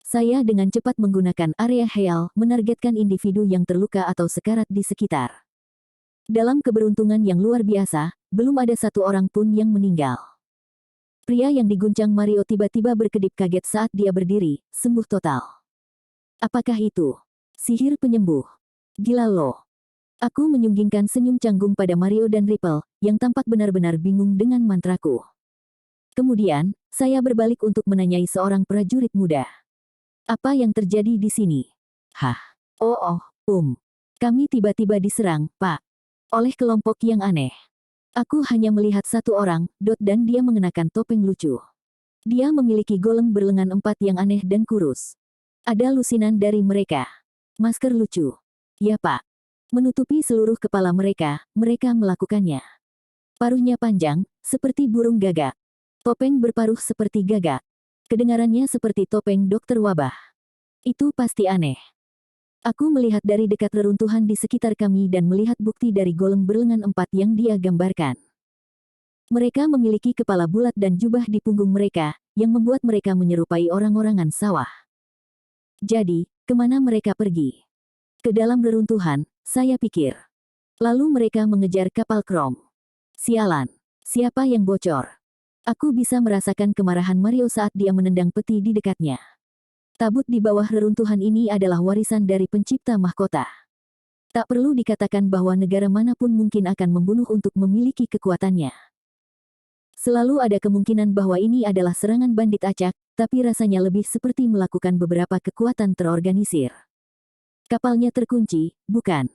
S1: Saya dengan cepat menggunakan area heal menargetkan individu yang terluka atau sekarat di sekitar. Dalam keberuntungan yang luar biasa, belum ada satu orang pun yang meninggal. Pria yang diguncang Mario tiba-tiba berkedip kaget saat dia berdiri, sembuh total. Apakah itu sihir penyembuh? Gila loh. Aku menyunggingkan senyum canggung pada Mario dan Ripple, yang tampak benar-benar bingung dengan mantraku. Kemudian, saya berbalik untuk menanyai seorang prajurit muda. Apa yang terjadi di sini? Hah? Kami tiba-tiba diserang, Pak. Oleh kelompok yang aneh. Aku hanya melihat satu orang, dan dia mengenakan topeng lucu. Dia memiliki golem berlengan 4 yang aneh dan kurus. Ada lusinan dari mereka. Masker lucu. Ya Pak. Menutupi seluruh kepala mereka melakukannya. Paruhnya panjang, seperti burung gagak. Topeng berparuh seperti gagak. Kedengarannya seperti topeng dokter wabah. Itu pasti aneh. Aku melihat dari dekat reruntuhan di sekitar kami dan melihat bukti dari golem berlengan 4 yang dia gambarkan. Mereka memiliki kepala bulat dan jubah di punggung mereka, yang membuat mereka menyerupai orang-orangan sawah. Jadi, kemana mereka pergi? Ke dalam reruntuhan, saya pikir. Lalu mereka mengejar kapal Krom. Sialan. Siapa yang bocor? Aku bisa merasakan kemarahan Mario saat dia menendang peti di dekatnya. Tabut di bawah reruntuhan ini adalah warisan dari pencipta mahkota. Tak perlu dikatakan bahwa negara manapun mungkin akan membunuh untuk memiliki kekuatannya. Selalu ada kemungkinan bahwa ini adalah serangan bandit acak, tapi rasanya lebih seperti melakukan beberapa kekuatan terorganisir. Kapalnya terkunci, bukan?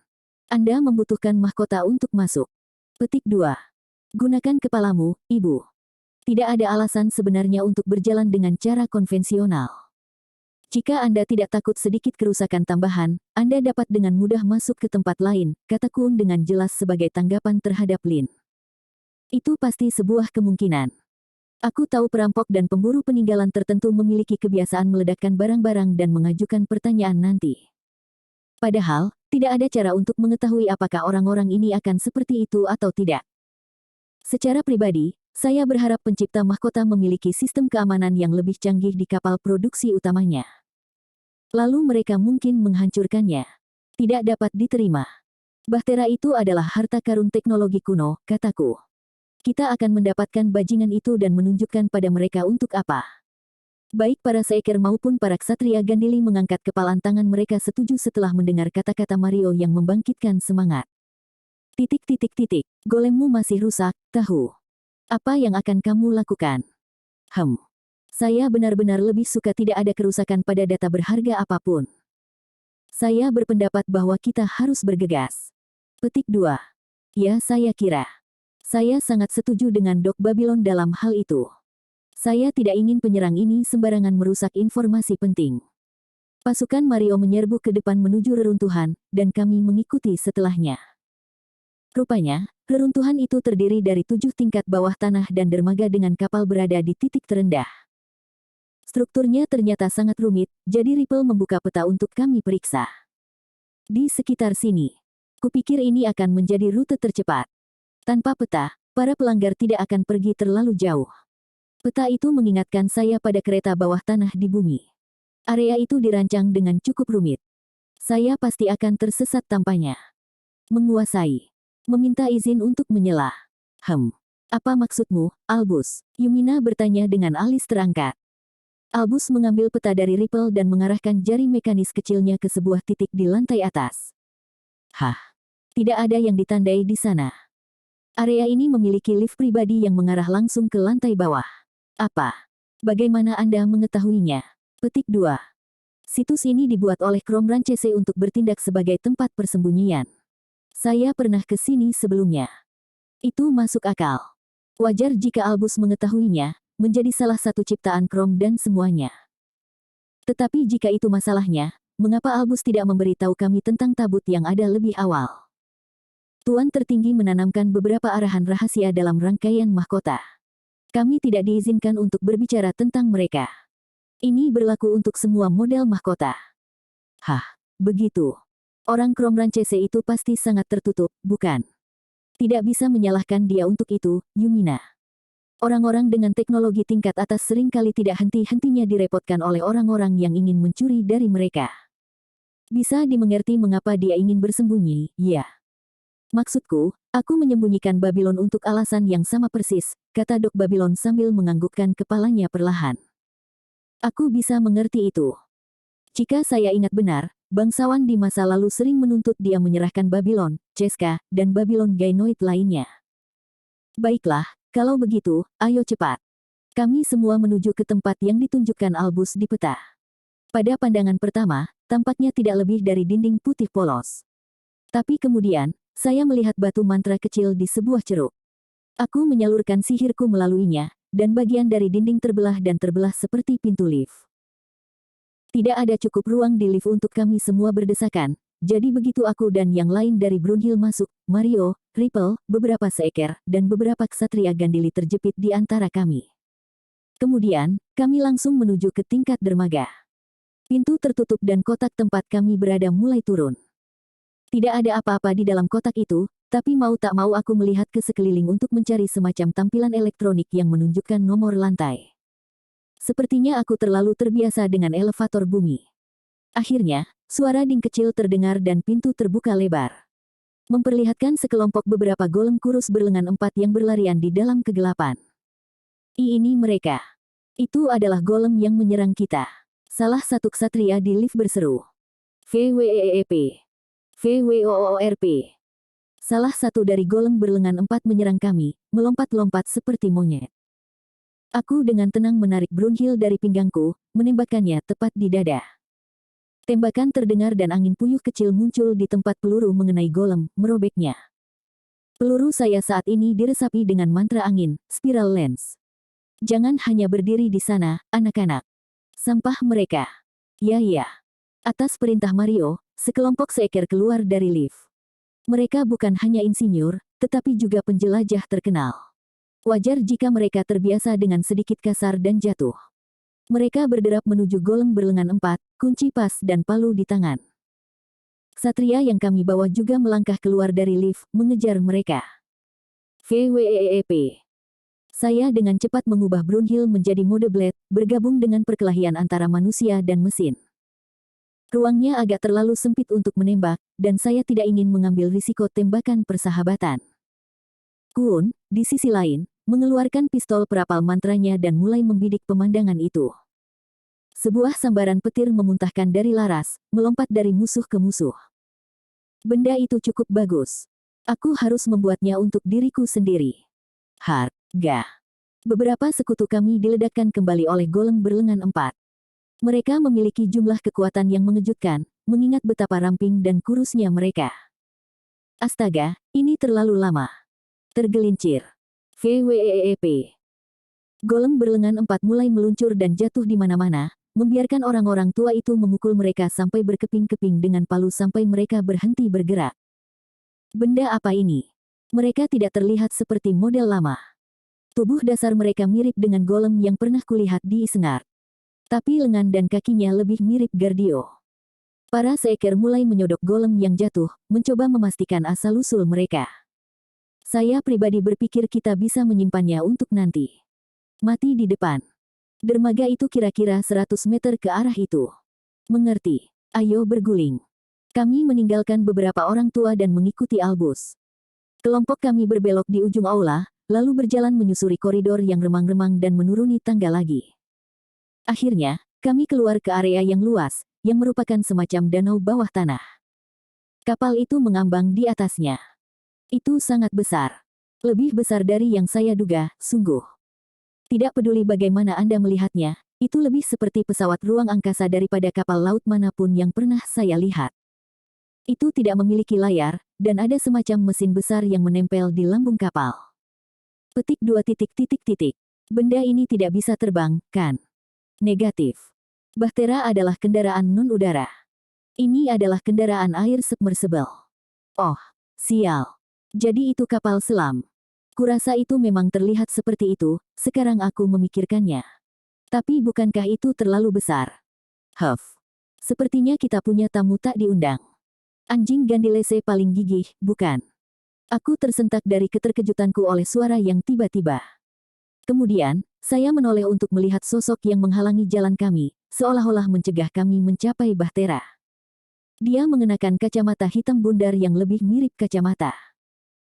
S1: Anda membutuhkan mahkota untuk masuk. Petik 2. Gunakan kepalamu, Ibu. Tidak ada alasan sebenarnya untuk berjalan dengan cara konvensional. Jika Anda tidak takut sedikit kerusakan tambahan, Anda dapat dengan mudah masuk ke tempat lain, kata Kun dengan jelas sebagai tanggapan terhadap Lin. Itu pasti sebuah kemungkinan. Aku tahu perampok dan pemburu peninggalan tertentu memiliki kebiasaan meledakkan barang-barang dan mengajukan pertanyaan nanti. Padahal, tidak ada cara untuk mengetahui apakah orang-orang ini akan seperti itu atau tidak. Secara pribadi, saya berharap pencipta mahkota memiliki sistem keamanan yang lebih canggih di kapal produksi utamanya. Lalu mereka mungkin menghancurkannya. Tidak dapat diterima. Bahtera itu adalah harta karun teknologi kuno, kataku. Kita akan mendapatkan bajingan itu dan menunjukkan pada mereka untuk apa. Baik para seeker maupun para ksatria Gandili mengangkat kepalan tangan mereka setuju setelah mendengar kata-kata Mario yang membangkitkan semangat. Golemmu masih rusak, tahu. Apa yang akan kamu lakukan? Saya benar-benar lebih suka tidak ada kerusakan pada data berharga apapun. Saya berpendapat bahwa kita harus bergegas. Petik 2. Ya saya kira. Saya sangat setuju dengan Dok Babylon dalam hal itu. Saya tidak ingin penyerang ini sembarangan merusak informasi penting. Pasukan Mario menyerbu ke depan menuju reruntuhan, dan kami mengikuti setelahnya. Rupanya, reruntuhan itu terdiri dari 7 tingkat bawah tanah dan dermaga dengan kapal berada di titik terendah. Strukturnya ternyata sangat rumit, jadi Ripple membuka peta untuk kami periksa. Di sekitar sini. Kupikir ini akan menjadi rute tercepat. Tanpa peta, para pelanggar tidak akan pergi terlalu jauh. Peta itu mengingatkan saya pada kereta bawah tanah di bumi. Area itu dirancang dengan cukup rumit. Saya pasti akan tersesat tampaknya. Menguasai. Meminta izin untuk menyelah. Apa maksudmu, Albus? Yumina bertanya dengan alis terangkat. Albus mengambil peta dari Ripple dan mengarahkan jari mekanis kecilnya ke sebuah titik di lantai atas. Tidak ada yang ditandai di sana. Area ini memiliki lift pribadi yang mengarah langsung ke lantai bawah. Apa? Bagaimana Anda mengetahuinya? Petik 2. Situs ini dibuat oleh Chrome Ranchese untuk bertindak sebagai tempat persembunyian. Saya pernah ke sini sebelumnya. Itu masuk akal. Wajar jika Albus mengetahuinya, menjadi salah satu ciptaan Chrome dan semuanya. Tetapi jika itu masalahnya, mengapa Albus tidak memberitahu kami tentang tabut yang ada lebih awal? Tuan tertinggi menanamkan beberapa arahan rahasia dalam rangkaian mahkota. Kami tidak diizinkan untuk berbicara tentang mereka. Ini berlaku untuk semua model mahkota. Begitu. Orang Chrome Ranchese itu pasti sangat tertutup, bukan? Tidak bisa menyalahkan dia untuk itu, Yumina. Orang-orang dengan teknologi tingkat atas seringkali tidak henti-hentinya direpotkan oleh orang-orang yang ingin mencuri dari mereka. Bisa dimengerti mengapa dia ingin bersembunyi, ya. Maksudku, aku menyembunyikan Babylon untuk alasan yang sama persis, kata Dok Babylon sambil menganggukkan kepalanya perlahan. Aku bisa mengerti itu. Jika saya ingat benar, bangsawan di masa lalu sering menuntut dia menyerahkan Babylon, Ceska, dan Babylon Gainoid lainnya. Baiklah, kalau begitu, ayo cepat. Kami semua menuju ke tempat yang ditunjukkan Albus di peta. Pada pandangan pertama, tampaknya tidak lebih dari dinding putih polos. Tapi kemudian, saya melihat batu mantra kecil di sebuah ceruk. Aku menyalurkan sihirku melaluinya, dan bagian dari dinding terbelah dan terbelah seperti pintu lift. Tidak ada cukup ruang di lift untuk kami semua berdesakan, jadi begitu aku dan yang lain dari Brunhild masuk, Mario, Ripple, beberapa seeker, dan beberapa ksatria Gandili terjepit di antara kami. Kemudian, kami langsung menuju ke tingkat dermaga. Pintu tertutup dan kotak tempat kami berada mulai turun. Tidak ada apa-apa di dalam kotak itu, tapi mau tak mau aku melihat ke sekeliling untuk mencari semacam tampilan elektronik yang menunjukkan nomor lantai. Sepertinya aku terlalu terbiasa dengan elevator bumi. Akhirnya, suara ding kecil terdengar dan pintu terbuka lebar. Memperlihatkan sekelompok beberapa golem kurus berlengan empat yang berlarian di dalam kegelapan. Ini mereka. Itu adalah golem yang menyerang kita. Salah satu ksatria di lift berseru. VWEEP. VWOORP. Salah satu dari golem berlengan empat menyerang kami, melompat-lompat seperti monyet. Aku dengan tenang menarik Brunhild dari pinggangku, menembakkannya tepat di dada. Tembakan terdengar dan angin puyuh kecil muncul di tempat peluru mengenai golem, merobeknya. Peluru saya saat ini diresapi dengan mantra angin, spiral lens. Jangan hanya berdiri di sana, anak-anak. Sampah mereka. Ya. Atas perintah Mario, sekelompok seeker keluar dari lift. Mereka bukan hanya insinyur, tetapi juga penjelajah terkenal. Wajar jika mereka terbiasa dengan sedikit kasar dan jatuh. Mereka berderap menuju golem berlengan empat, kunci pas dan palu di tangan. Ksatria yang kami bawa juga melangkah keluar dari lift, mengejar mereka. VWEEP. Saya dengan cepat mengubah Brunhild menjadi mode blade, bergabung dengan perkelahian antara manusia dan mesin. Ruangnya agak terlalu sempit untuk menembak, dan saya tidak ingin mengambil risiko tembakan persahabatan. Kuun, di sisi lain, mengeluarkan pistol perapal mantranya dan mulai membidik pemandangan itu. Sebuah sambaran petir memuntahkan dari laras, melompat dari musuh ke musuh. Benda itu cukup bagus. Aku harus membuatnya untuk diriku sendiri. Harga. Beberapa sekutu kami diledakkan kembali oleh golem berlengan empat. Mereka memiliki jumlah kekuatan yang mengejutkan, mengingat betapa ramping dan kurusnya mereka. Astaga, ini terlalu lama. Tergelincir. VWEEP. Golem berlengan empat mulai meluncur dan jatuh di mana-mana, membiarkan orang-orang tua itu memukul mereka sampai berkeping-keping dengan palu sampai mereka berhenti bergerak. Benda apa ini? Mereka tidak terlihat seperti model lama. Tubuh dasar mereka mirip dengan golem yang pernah kulihat di Isengard. Tapi lengan dan kakinya lebih mirip Gardio. Para seeker mulai menyodok golem yang jatuh, mencoba memastikan asal-usul mereka. Saya pribadi berpikir kita bisa menyimpannya untuk nanti. Mati di depan. Dermaga itu kira-kira 100 meter ke arah itu. Mengerti. Ayo berguling. Kami meninggalkan beberapa orang tua dan mengikuti Albus. Kelompok kami berbelok di ujung aula, lalu berjalan menyusuri koridor yang remang-remang dan menuruni tangga lagi. Akhirnya, kami keluar ke area yang luas, yang merupakan semacam danau bawah tanah. Kapal itu mengambang di atasnya. Itu sangat besar. Lebih besar dari yang saya duga, sungguh. Tidak peduli bagaimana Anda melihatnya, itu lebih seperti pesawat ruang angkasa daripada kapal laut manapun yang pernah saya lihat. Itu tidak memiliki layar, dan ada semacam mesin besar yang menempel di lambung kapal. Petik 2 titik. Benda ini tidak bisa terbang, kan? Negatif. Bahtera adalah kendaraan non-udara. Ini adalah kendaraan air submersible. Oh, sial. Jadi itu kapal selam. Kurasa itu memang terlihat seperti itu, sekarang aku memikirkannya. Tapi bukankah itu terlalu besar? Sepertinya kita punya tamu tak diundang. Anjing Gandilese paling gigih, bukan? Aku tersentak dari keterkejutanku oleh suara yang tiba-tiba. Kemudian, saya menoleh untuk melihat sosok yang menghalangi jalan kami, seolah-olah mencegah kami mencapai Bahtera. Dia mengenakan kacamata hitam bundar yang lebih mirip kacamata.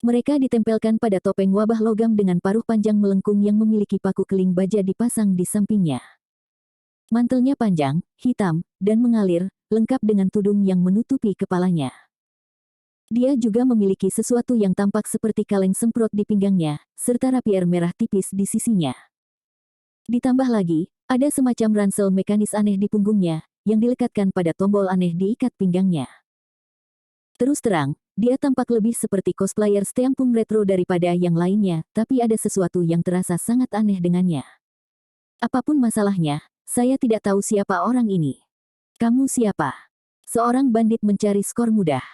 S1: Mereka ditempelkan pada topeng wabah logam dengan paruh panjang melengkung yang memiliki paku keling baja dipasang di sampingnya. Mantelnya panjang, hitam, dan mengalir, lengkap dengan tudung yang menutupi kepalanya. Dia juga memiliki sesuatu yang tampak seperti kaleng semprot di pinggangnya, serta rapier merah tipis di sisinya. Ditambah lagi, ada semacam ransel mekanis aneh di punggungnya, yang dilekatkan pada tombol aneh di ikat pinggangnya. Terus terang, dia tampak lebih seperti cosplayer steampunk retro daripada yang lainnya, tapi ada sesuatu yang terasa sangat aneh dengannya. Apapun masalahnya, saya tidak tahu siapa orang ini. Kamu siapa? Seorang bandit mencari skor mudah.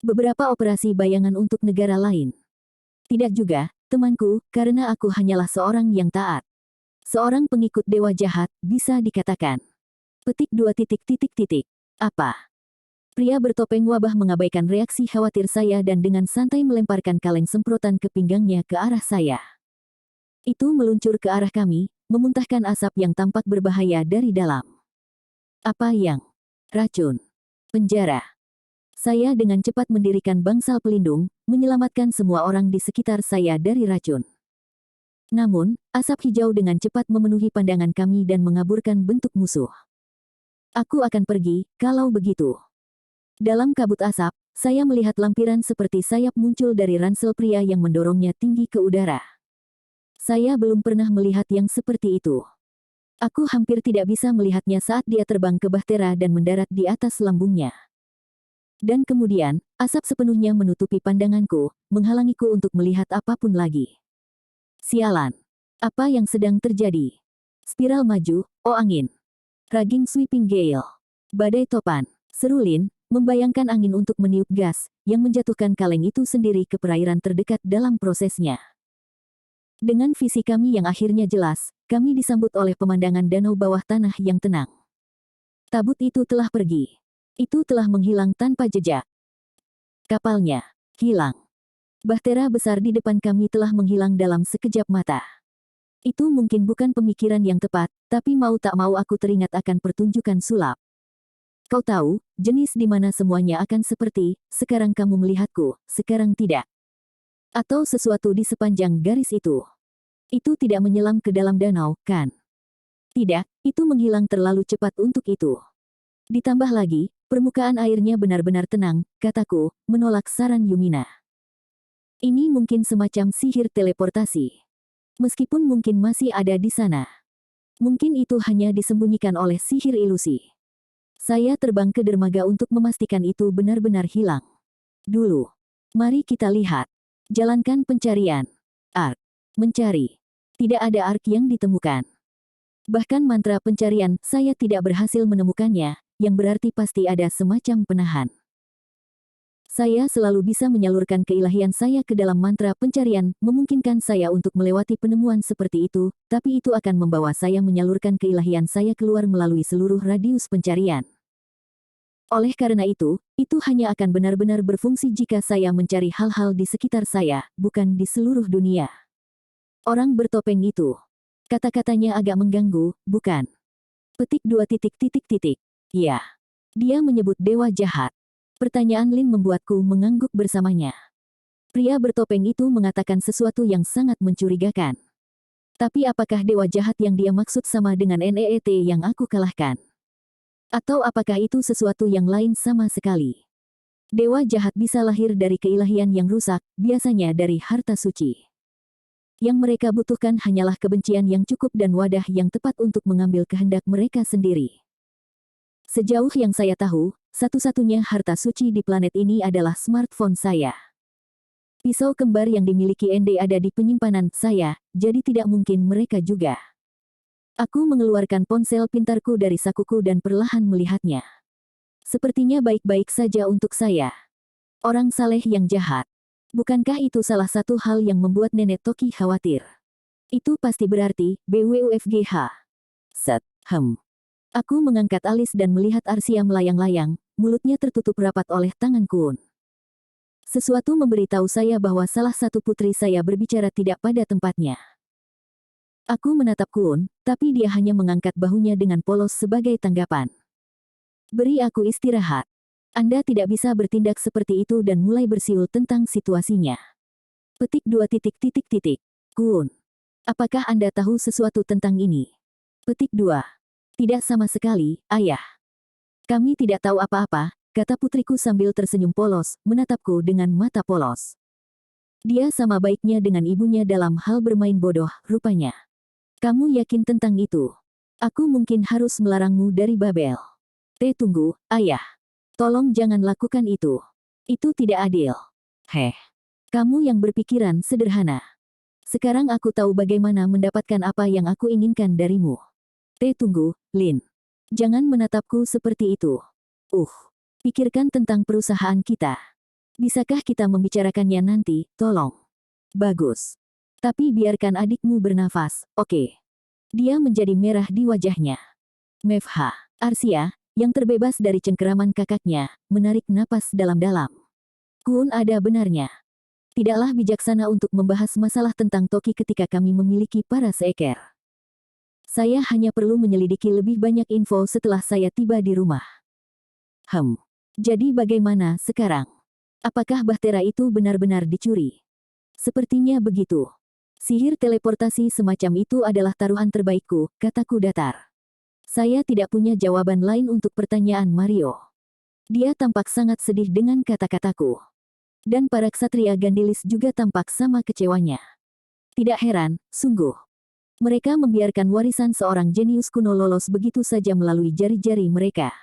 S1: Beberapa operasi bayangan untuk negara lain. Tidak juga, temanku, karena aku hanyalah seorang yang taat. Seorang pengikut dewa jahat, bisa dikatakan. Petik 2 titik titik titik. Apa? Pria bertopeng wabah mengabaikan reaksi khawatir saya dan dengan santai melemparkan kaleng semprotan ke pinggangnya ke arah saya. Itu meluncur ke arah kami, memuntahkan asap yang tampak berbahaya dari dalam. Apa yang? Racun. Penjara. Saya dengan cepat mendirikan bangsal pelindung, menyelamatkan semua orang di sekitar saya dari racun. Namun, asap hijau dengan cepat memenuhi pandangan kami dan mengaburkan bentuk musuh. Aku akan pergi, kalau begitu. Dalam kabut asap, saya melihat lampiran seperti sayap muncul dari ransel pria yang mendorongnya tinggi ke udara. Saya belum pernah melihat yang seperti itu. Aku hampir tidak bisa melihatnya saat dia terbang ke Bahtera dan mendarat di atas lambungnya. Dan kemudian, asap sepenuhnya menutupi pandanganku, menghalangiku untuk melihat apapun lagi. Sialan. Apa yang sedang terjadi? Spiral maju, oh angin. Raging sweeping gale. Badai topan. Seru Lin, membayangkan angin untuk meniup gas, yang menjatuhkan kaleng itu sendiri ke perairan terdekat dalam prosesnya. Dengan visi kami yang akhirnya jelas, kami disambut oleh pemandangan danau bawah tanah yang tenang. Tabut itu telah pergi. Itu telah menghilang tanpa jejak. Kapalnya hilang. Bahtera besar di depan kami telah menghilang dalam sekejap mata. Itu mungkin bukan pemikiran yang tepat, tapi mau tak mau aku teringat akan pertunjukan sulap. Kau tahu, jenis di mana semuanya akan seperti, sekarang kamu melihatku, sekarang tidak. Atau sesuatu di sepanjang garis itu. Itu tidak menyelam ke dalam danau, kan? Tidak, itu menghilang terlalu cepat untuk itu. Ditambah lagi, permukaan airnya benar-benar tenang, kataku, menolak saran Yumina. Ini mungkin semacam sihir teleportasi. Meskipun mungkin masih ada di sana. Mungkin itu hanya disembunyikan oleh sihir ilusi. Saya terbang ke dermaga untuk memastikan itu benar-benar hilang. Dulu. Mari kita lihat. Jalankan pencarian. Ark. Mencari. Tidak ada ark yang ditemukan. Bahkan mantra pencarian, saya tidak berhasil menemukannya, yang berarti pasti ada semacam penahan. Saya selalu bisa menyalurkan keilahian saya ke dalam mantra pencarian, memungkinkan saya untuk melewati penemuan seperti itu, tapi itu akan membawa saya menyalurkan keilahian saya keluar melalui seluruh radius pencarian. Oleh karena itu hanya akan benar-benar berfungsi jika saya mencari hal-hal di sekitar saya, bukan di seluruh dunia. Orang bertopeng itu. Kata-katanya agak mengganggu, bukan? Petik 2 titik titik titik. Ya. Dia menyebut dewa jahat. Pertanyaan Lin membuatku mengangguk bersamanya. Pria bertopeng itu mengatakan sesuatu yang sangat mencurigakan. Tapi apakah dewa jahat yang dia maksud sama dengan NEET yang aku kalahkan? Atau apakah itu sesuatu yang lain sama sekali? Dewa jahat bisa lahir dari keilahian yang rusak, biasanya dari harta suci. Yang mereka butuhkan hanyalah kebencian yang cukup dan wadah yang tepat untuk mengambil kehendak mereka sendiri. Sejauh yang saya tahu, satu-satunya harta suci di planet ini adalah smartphone saya. Pisau kembar yang dimiliki ND ada di penyimpanan saya, jadi tidak mungkin mereka juga. Aku mengeluarkan ponsel pintarku dari sakuku dan perlahan melihatnya. Sepertinya baik-baik saja untuk saya. Orang saleh yang jahat. Bukankah itu salah satu hal yang membuat Nenek Toki khawatir? Itu pasti berarti, BWUFGH. Aku mengangkat alis dan melihat Arsia melayang-layang, mulutnya tertutup rapat oleh tangan Kun. Sesuatu memberitahu saya bahwa salah satu putri saya berbicara tidak pada tempatnya. Aku menatap Kun, tapi dia hanya mengangkat bahunya dengan polos sebagai tanggapan. Beri aku istirahat. Anda tidak bisa bertindak seperti itu dan mulai bersiul tentang situasinya. Petik 2 titik titik titik. Kun. Apakah Anda tahu sesuatu tentang ini? Petik 2. Tidak sama sekali, ayah. Kami tidak tahu apa-apa, kata putriku sambil tersenyum polos, menatapku dengan mata polos. Dia sama baiknya dengan ibunya dalam hal bermain bodoh, rupanya. Kamu yakin tentang itu? Aku mungkin harus melarangmu dari Babel. Tunggu, ayah. Tolong jangan lakukan itu. Itu tidak adil. Kamu yang berpikiran sederhana. Sekarang aku tahu bagaimana mendapatkan apa yang aku inginkan darimu. Tunggu, Lin. Jangan menatapku seperti itu. Pikirkan tentang perusahaan kita. Bisakah kita membicarakannya nanti, tolong? Bagus. Tapi biarkan adikmu bernafas, oke? Dia menjadi merah di wajahnya. Mevha, Arsia, yang terbebas dari cengkeraman kakaknya, menarik napas dalam-dalam. Kun ada benarnya. Tidaklah bijaksana untuk membahas masalah tentang Toki ketika kami memiliki para seeker. Saya hanya perlu menyelidiki lebih banyak info setelah saya tiba di rumah. Jadi bagaimana sekarang? Apakah bahtera itu benar-benar dicuri? Sepertinya begitu. Sihir teleportasi semacam itu adalah taruhan terbaikku, kataku datar. Saya tidak punya jawaban lain untuk pertanyaan Mario. Dia tampak sangat sedih dengan kata-kataku. Dan para ksatria Gandilis juga tampak sama kecewanya. Tidak heran, sungguh. Mereka membiarkan warisan seorang jenius kuno lolos begitu saja melalui jari-jari mereka.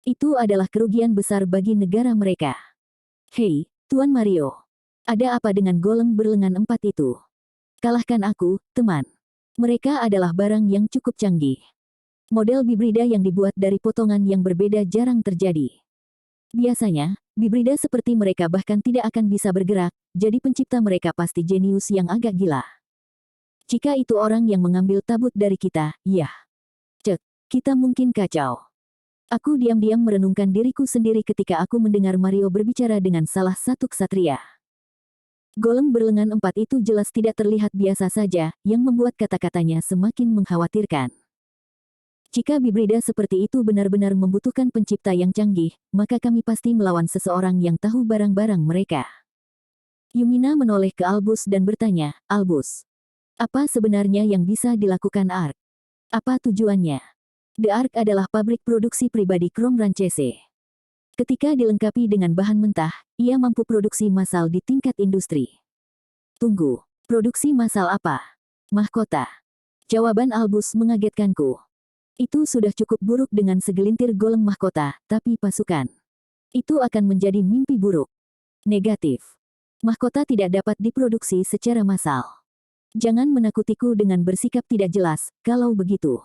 S1: Itu adalah kerugian besar bagi negara mereka. Hei, Tuan Mario. Ada apa dengan golem berlengan 4 itu? Kalahkan aku, teman. Mereka adalah barang yang cukup canggih. Model bibrida yang dibuat dari potongan yang berbeda jarang terjadi. Biasanya, bibrida seperti mereka bahkan tidak akan bisa bergerak, jadi pencipta mereka pasti jenius yang agak gila. Jika itu orang yang mengambil tabut dari kita, ya. Kita mungkin kacau. Aku diam-diam merenungkan diriku sendiri ketika aku mendengar Mario berbicara dengan salah satu ksatria. Golem berlengan 4 itu jelas tidak terlihat biasa saja, yang membuat kata-katanya semakin mengkhawatirkan. Jika bibrida seperti itu benar-benar membutuhkan pencipta yang canggih, maka kami pasti melawan seseorang yang tahu barang-barang mereka. Yumina menoleh ke Albus dan bertanya, Albus, apa sebenarnya yang bisa dilakukan ARK? Apa tujuannya? The Ark adalah pabrik produksi pribadi Chrome Ranchese. Ketika dilengkapi dengan bahan mentah, ia mampu produksi massal di tingkat industri. Tunggu, produksi massal apa? Mahkota. Jawaban Albus mengagetkanku. Itu sudah cukup buruk dengan segelintir golem mahkota, tapi pasukan. Itu akan menjadi mimpi buruk. Negatif. Mahkota tidak dapat diproduksi secara massal. Jangan menakutiku dengan bersikap tidak jelas, kalau begitu.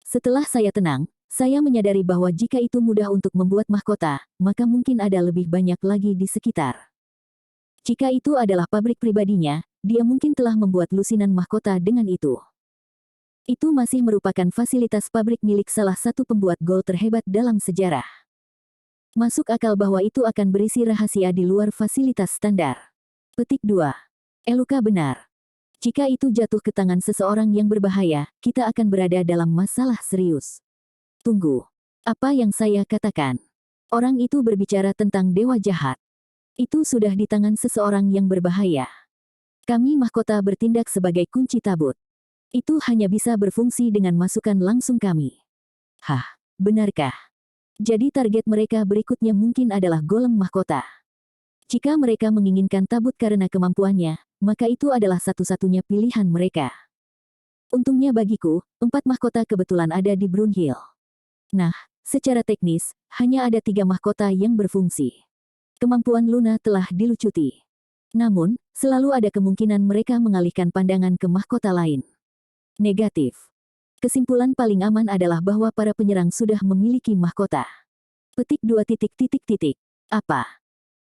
S1: Setelah saya tenang, saya menyadari bahwa jika itu mudah untuk membuat mahkota, maka mungkin ada lebih banyak lagi di sekitar. Jika itu adalah pabrik pribadinya, dia mungkin telah membuat lusinan mahkota dengan itu. Itu masih merupakan fasilitas pabrik milik salah satu pembuat gol terhebat dalam sejarah. Masuk akal bahwa itu akan berisi rahasia di luar fasilitas standar. Petik 2. Eluka benar. Jika itu jatuh ke tangan seseorang yang berbahaya, kita akan berada dalam masalah serius. Tunggu. Apa yang saya katakan? Orang itu berbicara tentang dewa jahat. Itu sudah di tangan seseorang yang berbahaya. Kami mahkota bertindak sebagai kunci tabut. Itu hanya bisa berfungsi dengan masukan langsung kami. Benarkah? Jadi target mereka berikutnya mungkin adalah golem mahkota. Jika mereka menginginkan tabut karena kemampuannya, maka itu adalah satu-satunya pilihan mereka. Untungnya bagiku, 4 mahkota kebetulan ada di Brunhild. Nah, secara teknis, hanya ada 3 mahkota yang berfungsi. Kemampuan Luna telah dilucuti. Namun, selalu ada kemungkinan mereka mengalihkan pandangan ke mahkota lain. Negatif. Kesimpulan paling aman adalah bahwa para penyerang sudah memiliki mahkota. Petik 2 titik titik titik. Apa?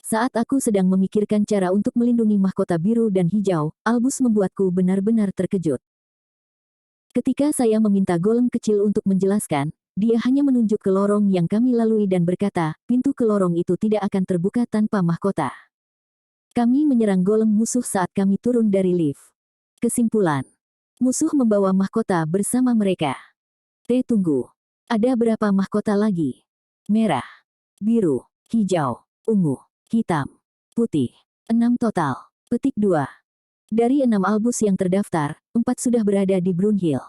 S1: Saat aku sedang memikirkan cara untuk melindungi mahkota biru dan hijau, Albus membuatku benar-benar terkejut. Ketika saya meminta golem kecil untuk menjelaskan, dia hanya menunjuk ke lorong yang kami lalui dan berkata, pintu ke lorong itu tidak akan terbuka tanpa mahkota. Kami menyerang golem musuh saat kami turun dari lift. Kesimpulan. Musuh membawa mahkota bersama mereka. Tunggu. Ada berapa mahkota lagi? Merah, biru, hijau, ungu, hitam, putih. 6 total. Petik 2. Dari 6 albus yang terdaftar, 4 sudah berada di Brunhild.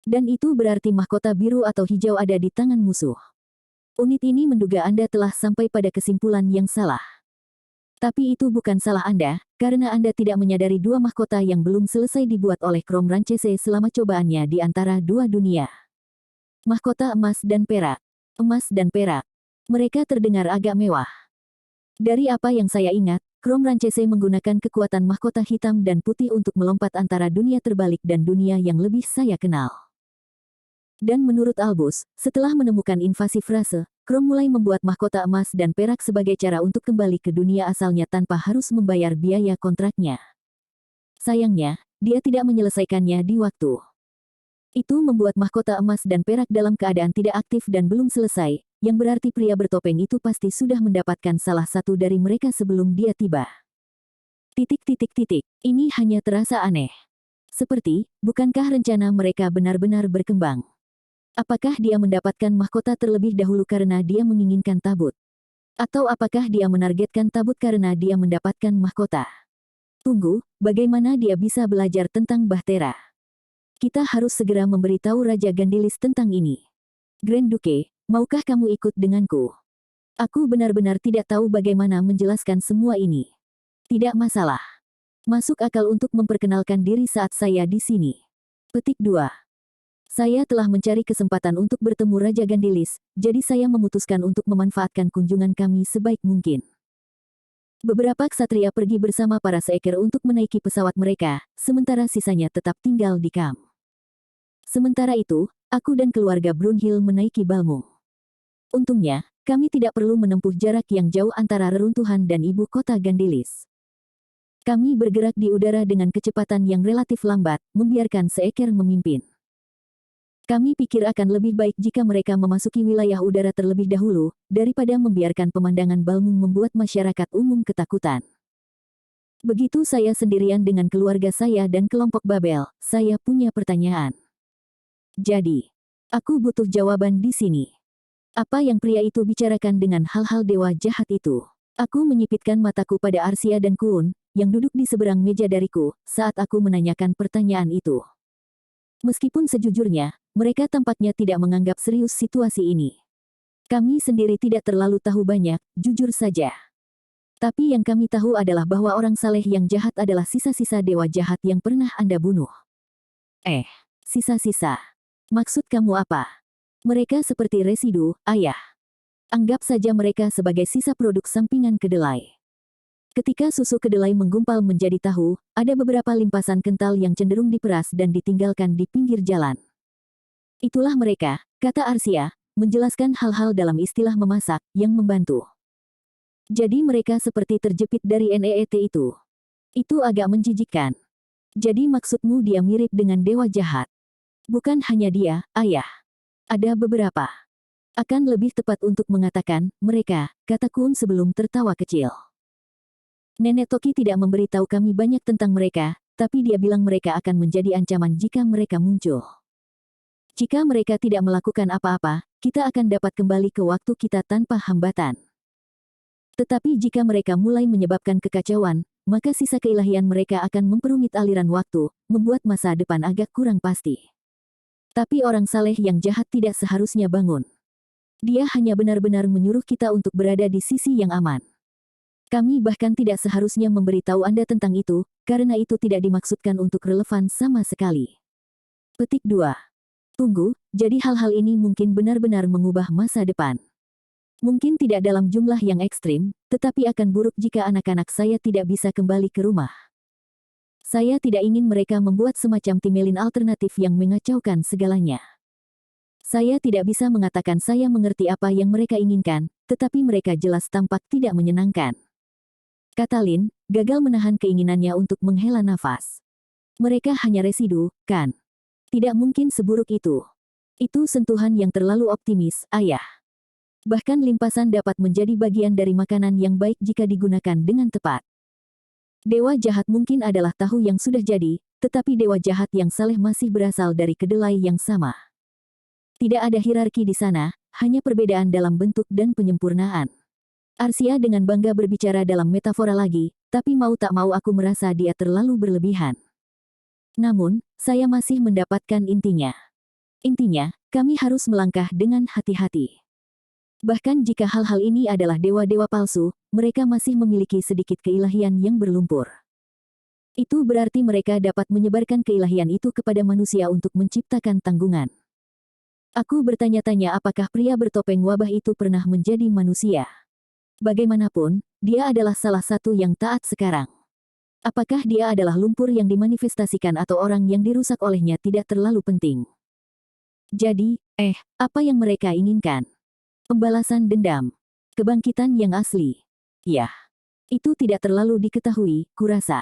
S1: Dan itu berarti mahkota biru atau hijau ada di tangan musuh. Unit ini menduga Anda telah sampai pada kesimpulan yang salah. Tapi itu bukan salah Anda, karena Anda tidak menyadari 2 mahkota yang belum selesai dibuat oleh Chrome Rancese selama cobaannya di antara 2 dunia. Mahkota emas dan perak. Emas dan perak. Mereka terdengar agak mewah. Dari apa yang saya ingat, Chrome Rancese menggunakan kekuatan mahkota hitam dan putih untuk melompat antara dunia terbalik dan dunia yang lebih saya kenal. Dan menurut Albus, setelah menemukan invasi frase, Chrome mulai membuat mahkota emas dan perak sebagai cara untuk kembali ke dunia asalnya tanpa harus membayar biaya kontraknya. Sayangnya, dia tidak menyelesaikannya di waktu. Itu membuat mahkota emas dan perak dalam keadaan tidak aktif dan belum selesai, yang berarti pria bertopeng itu pasti sudah mendapatkan salah satu dari mereka sebelum dia tiba. Ini hanya terasa aneh. Seperti, bukankah rencana mereka benar-benar berkembang? Apakah dia mendapatkan mahkota terlebih dahulu karena dia menginginkan tabut? Atau apakah dia menargetkan tabut karena dia mendapatkan mahkota? Tunggu, bagaimana dia bisa belajar tentang Bahtera? Kita harus segera memberitahu Raja Gandilis tentang ini. Grand Duke, maukah kamu ikut denganku? Aku benar-benar tidak tahu bagaimana menjelaskan semua ini. Tidak masalah. Masuk akal untuk memperkenalkan diri saat saya di sini. Petik 2. Saya telah mencari kesempatan untuk bertemu Raja Gandilis, jadi saya memutuskan untuk memanfaatkan kunjungan kami sebaik mungkin. Beberapa ksatria pergi bersama para seeker untuk menaiki pesawat mereka, sementara sisanya tetap tinggal di kamp. Sementara itu, aku dan keluarga Brunhild menaiki Balmung. Untungnya, kami tidak perlu menempuh jarak yang jauh antara reruntuhan dan ibu kota Gandilis. Kami bergerak di udara dengan kecepatan yang relatif lambat, membiarkan seeker memimpin. Kami pikir akan lebih baik jika mereka memasuki wilayah udara terlebih dahulu, daripada membiarkan pemandangan Balmung membuat masyarakat umum ketakutan. Begitu saya sendirian dengan keluarga saya dan kelompok Babel, saya punya pertanyaan. Jadi, aku butuh jawaban di sini. Apa yang pria itu bicarakan dengan hal-hal dewa jahat itu? Aku menyipitkan mataku pada Arsia dan Kuun, yang duduk di seberang meja dariku, saat aku menanyakan pertanyaan itu. Meskipun sejujurnya, mereka tampaknya tidak menganggap serius situasi ini. Kami sendiri tidak terlalu tahu banyak, jujur saja. Tapi yang kami tahu adalah bahwa orang saleh yang jahat adalah sisa-sisa dewa jahat yang pernah Anda bunuh. Sisa-sisa. Maksud kamu apa? Mereka seperti residu, ayah. Anggap saja mereka sebagai sisa produk sampingan kedelai. Ketika susu kedelai menggumpal menjadi tahu, ada beberapa limpasan kental yang cenderung diperas dan ditinggalkan di pinggir jalan. Itulah mereka, kata Arsia, menjelaskan hal-hal dalam istilah memasak, yang membantu. Jadi mereka seperti terjepit dari NEET itu. Itu agak menjijikkan. Jadi maksudmu dia mirip dengan dewa jahat? Bukan hanya dia, ayah. Ada beberapa. Akan lebih tepat untuk mengatakan, mereka, kata Kuun sebelum tertawa kecil. Nenek Toki tidak memberitahu kami banyak tentang mereka, tapi dia bilang mereka akan menjadi ancaman jika mereka muncul. Jika mereka tidak melakukan apa-apa, kita akan dapat kembali ke waktu kita tanpa hambatan. Tetapi jika mereka mulai menyebabkan kekacauan, maka sisa keilahian mereka akan memperumit aliran waktu, membuat masa depan agak kurang pasti. Tapi orang saleh yang jahat tidak seharusnya bangun. Dia hanya benar-benar menyuruh kita untuk berada di sisi yang aman. Kami bahkan tidak seharusnya memberitahu Anda tentang itu, karena itu tidak dimaksudkan untuk relevan sama sekali. Petik 2. Tunggu, jadi hal-hal ini mungkin benar-benar mengubah masa depan. Mungkin tidak dalam jumlah yang ekstrim, tetapi akan buruk jika anak-anak saya tidak bisa kembali ke rumah. Saya tidak ingin mereka membuat semacam timelin alternatif yang mengacaukan segalanya. Saya tidak bisa mengatakan saya mengerti apa yang mereka inginkan, tetapi mereka jelas tampak tidak menyenangkan. Kata Lin, gagal menahan keinginannya untuk menghela nafas. Mereka hanya residu, kan? Tidak mungkin seburuk itu. Itu sentuhan yang terlalu optimis, ayah. Bahkan limpasan dapat menjadi bagian dari makanan yang baik jika digunakan dengan tepat. Dewa jahat mungkin adalah tahu yang sudah jadi, tetapi dewa jahat yang saleh masih berasal dari kedelai yang sama. Tidak ada hierarki di sana, hanya perbedaan dalam bentuk dan penyempurnaan. Arsia dengan bangga berbicara dalam metafora lagi, tapi mau tak mau aku merasa dia terlalu berlebihan. Namun, saya masih mendapatkan intinya. Intinya, kami harus melangkah dengan hati-hati. Bahkan jika hal-hal ini adalah dewa-dewa palsu, mereka masih memiliki sedikit keilahian yang berlumpur. Itu berarti mereka dapat menyebarkan keilahian itu kepada manusia untuk menciptakan tanggungan. Aku bertanya-tanya apakah pria bertopeng wabah itu pernah menjadi manusia. Bagaimanapun, dia adalah salah satu yang taat sekarang. Apakah dia adalah lumpur yang dimanifestasikan atau orang yang dirusak olehnya tidak terlalu penting. Jadi, apa yang mereka inginkan? Pembalasan dendam. Kebangkitan yang asli. Yah, itu tidak terlalu diketahui, kurasa.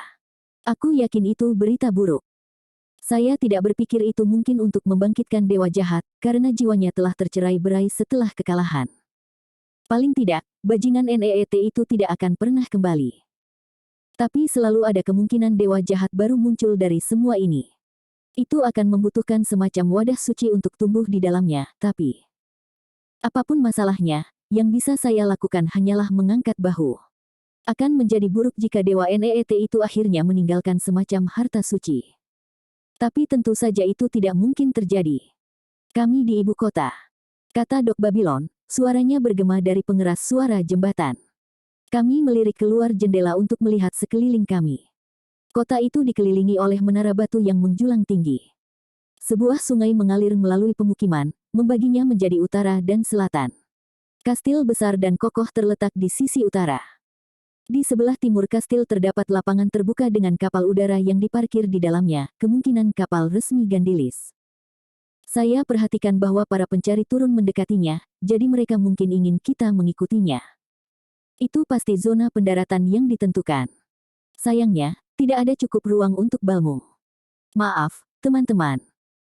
S1: Aku yakin itu berita buruk. Saya tidak berpikir itu mungkin untuk membangkitkan dewa jahat, karena jiwanya telah tercerai-berai setelah kekalahan. Paling tidak, bajingan NEET itu tidak akan pernah kembali. Tapi selalu ada kemungkinan dewa jahat baru muncul dari semua ini. Itu akan membutuhkan semacam wadah suci untuk tumbuh di dalamnya, tapi apapun masalahnya, yang bisa saya lakukan hanyalah mengangkat bahu. Akan menjadi buruk jika dewa NEET itu akhirnya meninggalkan semacam harta suci. Tapi tentu saja itu tidak mungkin terjadi. Kami di ibu kota, kata Dok Babylon, suaranya bergema dari pengeras suara jembatan. Kami melirik keluar jendela untuk melihat sekeliling kami. Kota itu dikelilingi oleh menara batu yang menjulang tinggi. Sebuah sungai mengalir melalui pemukiman, membaginya menjadi utara dan selatan. Kastil besar dan kokoh terletak di sisi utara. Di sebelah timur kastil terdapat lapangan terbuka dengan kapal udara yang diparkir di dalamnya, kemungkinan kapal resmi Gandilis. Saya perhatikan bahwa para pencari turun mendekatinya, jadi mereka mungkin ingin kita mengikutinya. Itu pasti zona pendaratan yang ditentukan. Sayangnya, tidak ada cukup ruang untuk balmung. Maaf, teman-teman.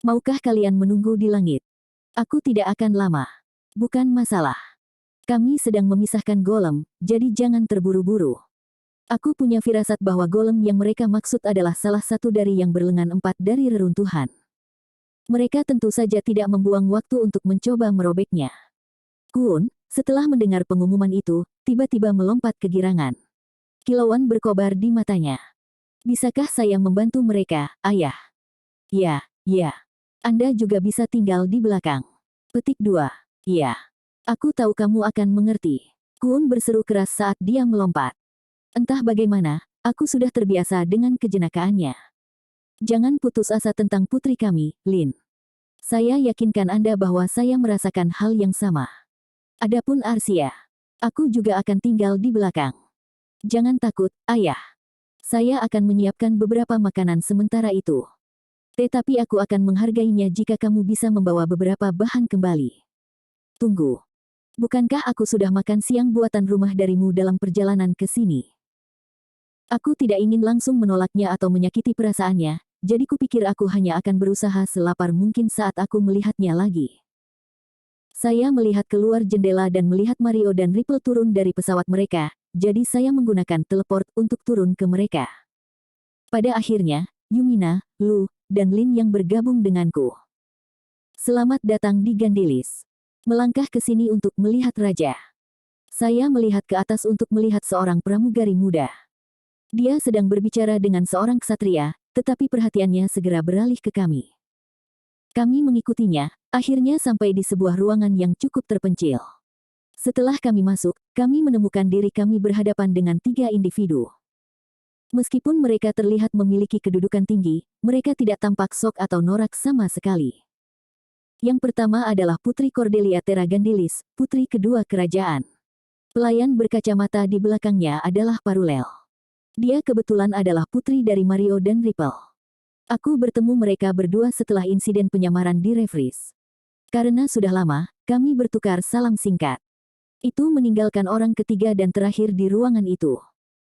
S1: Maukah kalian menunggu di langit? Aku tidak akan lama. Bukan masalah. Kami sedang memisahkan golem, jadi jangan terburu-buru. Aku punya firasat bahwa golem yang mereka maksud adalah salah satu dari yang berlengan 4 dari reruntuhan. Mereka tentu saja tidak membuang waktu untuk mencoba merobeknya. Kun, setelah mendengar pengumuman itu, tiba-tiba melompat kegirangan. Kilauan berkobar di matanya. Bisakah saya membantu mereka, ayah? Ya. Anda juga bisa tinggal di belakang. Petik 2. Ya. Aku tahu kamu akan mengerti. Kun berseru keras saat dia melompat. Entah bagaimana, aku sudah terbiasa dengan kejenakaannya. Jangan putus asa tentang putri kami, Lin. Saya yakinkan Anda bahwa saya merasakan hal yang sama. Adapun Arsia, aku juga akan tinggal di belakang. Jangan takut, ayah. Saya akan menyiapkan beberapa makanan sementara itu. Tetapi aku akan menghargainya jika kamu bisa membawa beberapa bahan kembali. Tunggu. Bukankah aku sudah makan siang buatan rumah darimu dalam perjalanan ke sini? Aku tidak ingin langsung menolaknya atau menyakiti perasaannya, jadi kupikir aku hanya akan berusaha selapar mungkin saat aku melihatnya lagi. Saya melihat keluar jendela dan melihat Mario dan Ripple turun dari pesawat mereka, jadi saya menggunakan teleport untuk turun ke mereka. Pada akhirnya, Yumina, Lu, dan Lin yang bergabung denganku. Selamat datang di Gandilis. Melangkah ke sini untuk melihat raja. Saya melihat ke atas untuk melihat seorang pramugari muda. Dia sedang berbicara dengan seorang ksatria, tetapi perhatiannya segera beralih ke kami. Kami mengikutinya, akhirnya sampai di sebuah ruangan yang cukup terpencil. Setelah kami masuk, kami menemukan diri kami berhadapan dengan 3 individu. Meskipun mereka terlihat memiliki kedudukan tinggi, mereka tidak tampak sok atau norak sama sekali. Yang pertama adalah Putri Cordelia Terra Gandilis, putri kedua kerajaan. Pelayan berkacamata di belakangnya adalah Parulel. Dia kebetulan adalah putri dari Mario dan Ripple. Aku bertemu mereka berdua setelah insiden penyamaran di Refresh. Karena sudah lama, kami bertukar salam singkat. Itu meninggalkan orang ketiga dan terakhir di ruangan itu.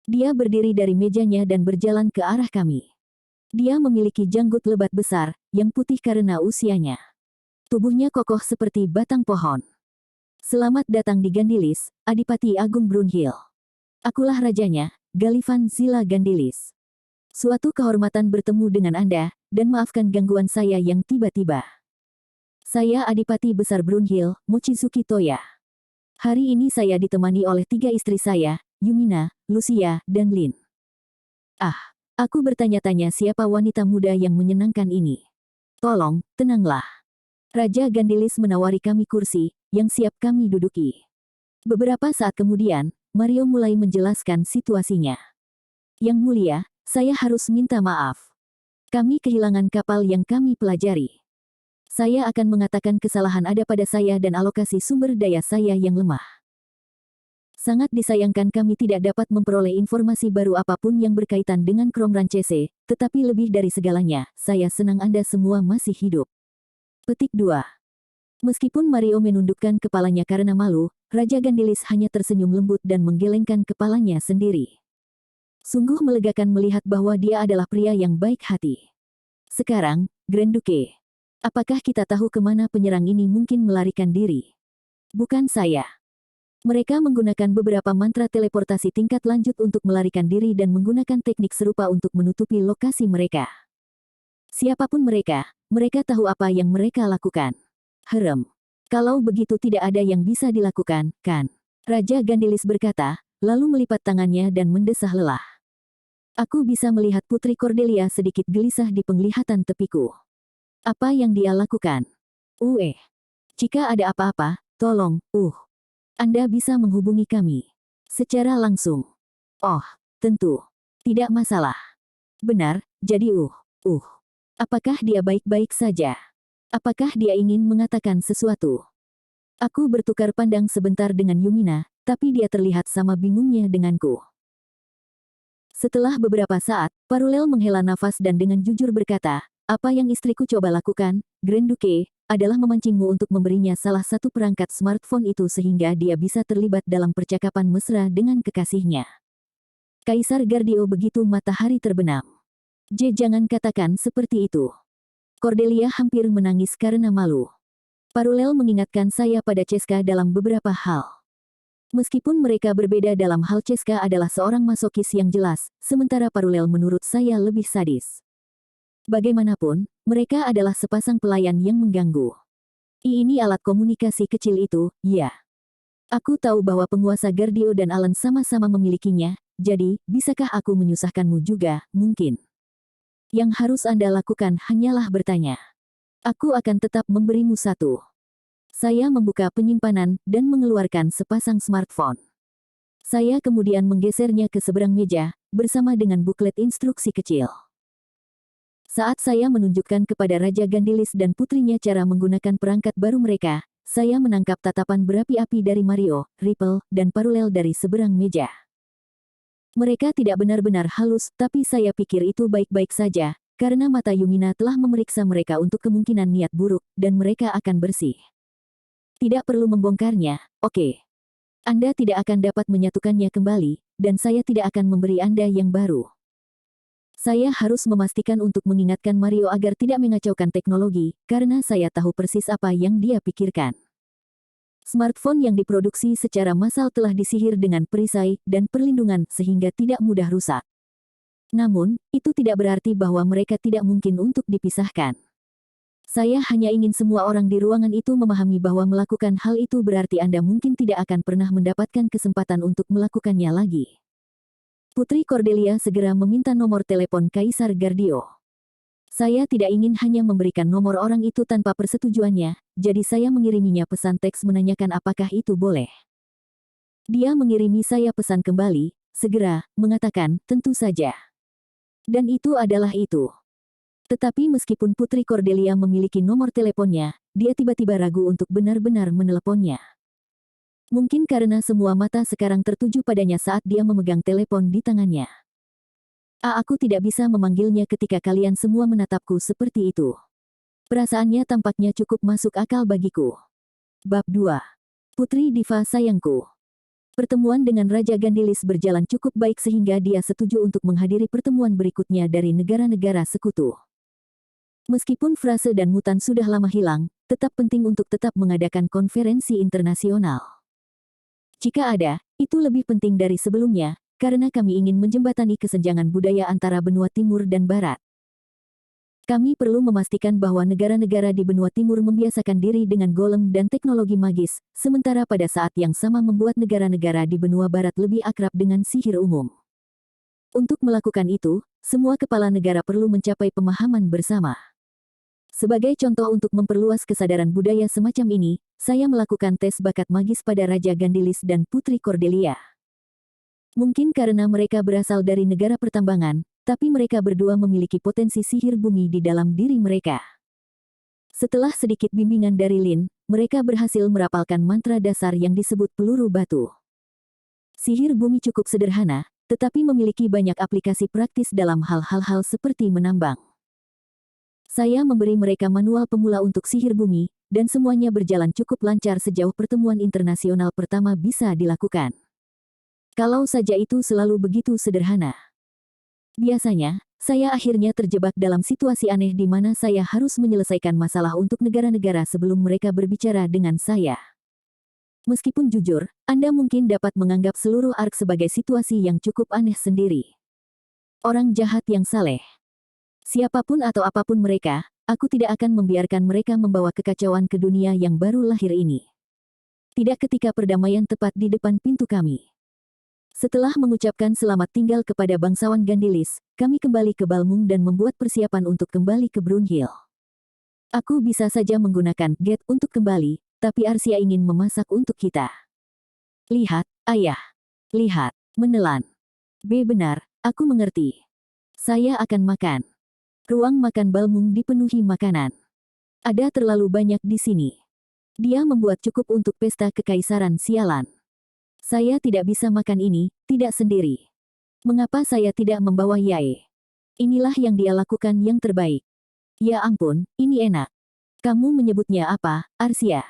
S1: Dia berdiri dari mejanya dan berjalan ke arah kami. Dia memiliki janggut lebat besar, yang putih karena usianya. Tubuhnya kokoh seperti batang pohon. Selamat datang di Gandilis, Adipati Agung Brunhild. Akulah rajanya, Galivan Zila Gandilis. Suatu kehormatan bertemu dengan Anda, dan maafkan gangguan saya yang tiba-tiba. Saya Adipati Besar Brunhild, Mochizuki Toya. Hari ini saya ditemani oleh 3 istri saya, Yumina, Lucia, dan Lin. Aku bertanya-tanya siapa wanita muda yang menyenangkan ini. Tolong, tenanglah. Raja Gandilis menawari kami kursi, yang siap kami duduki. Beberapa saat kemudian, Mario mulai menjelaskan situasinya. Yang mulia, saya harus minta maaf. Kami kehilangan kapal yang kami pelajari. Saya akan mengatakan kesalahan ada pada saya dan alokasi sumber daya saya yang lemah. Sangat disayangkan kami tidak dapat memperoleh informasi baru apapun yang berkaitan dengan Kromran CC, tetapi lebih dari segalanya, saya senang Anda semua masih hidup. Petik 2. Meskipun Mario menundukkan kepalanya karena malu, Raja Gandilis hanya tersenyum lembut dan menggelengkan kepalanya sendiri. Sungguh melegakan melihat bahwa dia adalah pria yang baik hati. Sekarang, Grand Duke. Apakah kita tahu kemana penyerang ini mungkin melarikan diri? Bukan saya. Mereka menggunakan beberapa mantra teleportasi tingkat lanjut untuk melarikan diri dan menggunakan teknik serupa untuk menutupi lokasi mereka. Siapapun mereka, mereka tahu apa yang mereka lakukan. Kalau begitu tidak ada yang bisa dilakukan, kan? Raja Gandilis berkata, lalu melipat tangannya dan mendesah lelah. Aku bisa melihat Putri Cordelia sedikit gelisah di penglihatan tepiku. Apa yang dia lakukan? Jika ada apa-apa, tolong, Anda bisa menghubungi kami. Secara langsung. Oh, tentu. Tidak masalah. Benar, jadi Apakah dia baik-baik saja? Apakah dia ingin mengatakan sesuatu? Aku bertukar pandang sebentar dengan Yumina, tapi dia terlihat sama bingungnya denganku. Setelah beberapa saat, Parulel menghela nafas dan dengan jujur berkata, apa yang istriku coba lakukan, Grand Duke, adalah memancingmu untuk memberinya salah satu perangkat smartphone itu sehingga dia bisa terlibat dalam percakapan mesra dengan kekasihnya. Kaisar Gardio begitu matahari terbenam. Jangan katakan seperti itu. Cordelia hampir menangis karena malu. Parulel mengingatkan saya pada Ceska dalam beberapa hal. Meskipun mereka berbeda dalam hal, Ceska adalah seorang masokis yang jelas, sementara Parulel menurut saya lebih sadis. Bagaimanapun, mereka adalah sepasang pelayan yang mengganggu. Ini alat komunikasi kecil itu, ya. Aku tahu bahwa penguasa Gardio dan Alan sama-sama memilikinya, jadi, bisakah aku menyusahkanmu juga, mungkin? Yang harus Anda lakukan hanyalah bertanya. Aku akan tetap memberimu satu. Saya membuka penyimpanan dan mengeluarkan sepasang smartphone. Saya kemudian menggesernya ke seberang meja, bersama dengan buklet instruksi kecil. Saat saya menunjukkan kepada Raja Gandilis dan putrinya cara menggunakan perangkat baru mereka, saya menangkap tatapan berapi-api dari Mario, Ripple, dan Parulel dari seberang meja. Mereka tidak benar-benar halus, tapi saya pikir itu baik-baik saja, karena mata Yumina telah memeriksa mereka untuk kemungkinan niat buruk, dan mereka akan bersih. Tidak perlu membongkarnya, oke. Anda tidak akan dapat menyatukannya kembali, dan saya tidak akan memberi Anda yang baru. Saya harus memastikan untuk mengingatkan Mario agar tidak mengacaukan teknologi, karena saya tahu persis apa yang dia pikirkan. Smartphone yang diproduksi secara massal telah disihir dengan perisai dan perlindungan sehingga tidak mudah rusak. Namun, itu tidak berarti bahwa mereka tidak mungkin untuk dipisahkan. Saya hanya ingin semua orang di ruangan itu memahami bahwa melakukan hal itu berarti Anda mungkin tidak akan pernah mendapatkan kesempatan untuk melakukannya lagi. Putri Cordelia segera meminta nomor telepon Kaisar Gardio. Saya tidak ingin hanya memberikan nomor orang itu tanpa persetujuannya, jadi saya mengiriminya pesan teks menanyakan apakah itu boleh. Dia mengirimi saya pesan kembali, segera, mengatakan, tentu saja. Dan itu adalah itu. Tetapi meskipun Putri Cordelia memiliki nomor teleponnya, dia tiba-tiba ragu untuk benar-benar meneleponnya. Mungkin karena semua mata sekarang tertuju padanya saat dia memegang telepon di tangannya. Aku tidak bisa memanggilnya ketika kalian semua menatapku seperti itu. Perasaannya tampaknya cukup masuk akal bagiku. Bab 2. Putri Diva sayangku. Pertemuan dengan Raja Gandilis berjalan cukup baik sehingga dia setuju untuk menghadiri pertemuan berikutnya dari negara-negara sekutu. Meskipun frase dan mutan sudah lama hilang, tetap penting untuk tetap mengadakan konferensi internasional. Jika ada, itu lebih penting dari sebelumnya, karena kami ingin menjembatani kesenjangan budaya antara benua timur dan barat. Kami perlu memastikan bahwa negara-negara di benua timur membiasakan diri dengan golem dan teknologi magis, sementara pada saat yang sama membuat negara-negara di benua barat lebih akrab dengan sihir umum. Untuk melakukan itu, semua kepala negara perlu mencapai pemahaman bersama. Sebagai contoh untuk memperluas kesadaran budaya semacam ini, saya melakukan tes bakat magis pada Raja Gandilis dan Putri Cordelia. Mungkin karena mereka berasal dari negara pertambangan, tapi mereka berdua memiliki potensi sihir bumi di dalam diri mereka. Setelah sedikit bimbingan dari Lin, mereka berhasil merapalkan mantra dasar yang disebut peluru batu. Sihir bumi cukup sederhana, tetapi memiliki banyak aplikasi praktis dalam hal-hal seperti menambang. Saya memberi mereka manual pemula untuk sihir bumi, dan semuanya berjalan cukup lancar sejauh pertemuan internasional pertama bisa dilakukan. Kalau saja itu selalu begitu sederhana. Biasanya, saya akhirnya terjebak dalam situasi aneh di mana saya harus menyelesaikan masalah untuk negara-negara sebelum mereka berbicara dengan saya. Meskipun jujur, Anda mungkin dapat menganggap seluruh arc sebagai situasi yang cukup aneh sendiri. Orang jahat yang saleh. Siapapun atau apapun mereka, aku tidak akan membiarkan mereka membawa kekacauan ke dunia yang baru lahir ini. Tidak ketika perdamaian tepat di depan pintu kami. Setelah mengucapkan selamat tinggal kepada bangsawan Gandilis, kami kembali ke Balmung dan membuat persiapan untuk kembali ke Brunhild. Aku bisa saja menggunakan Get untuk kembali, tapi Arsia ingin memasak untuk kita. Lihat, ayah. Lihat, menelan. B. Benar, aku mengerti. Saya akan makan. Ruang makan Balmung dipenuhi makanan. Ada terlalu banyak di sini. Dia membuat cukup untuk pesta kekaisaran sialan. Saya tidak bisa makan ini, tidak sendiri. Mengapa saya tidak membawa Yae? Inilah yang dia lakukan yang terbaik. Ya ampun, ini enak. Kamu menyebutnya apa, Arsia?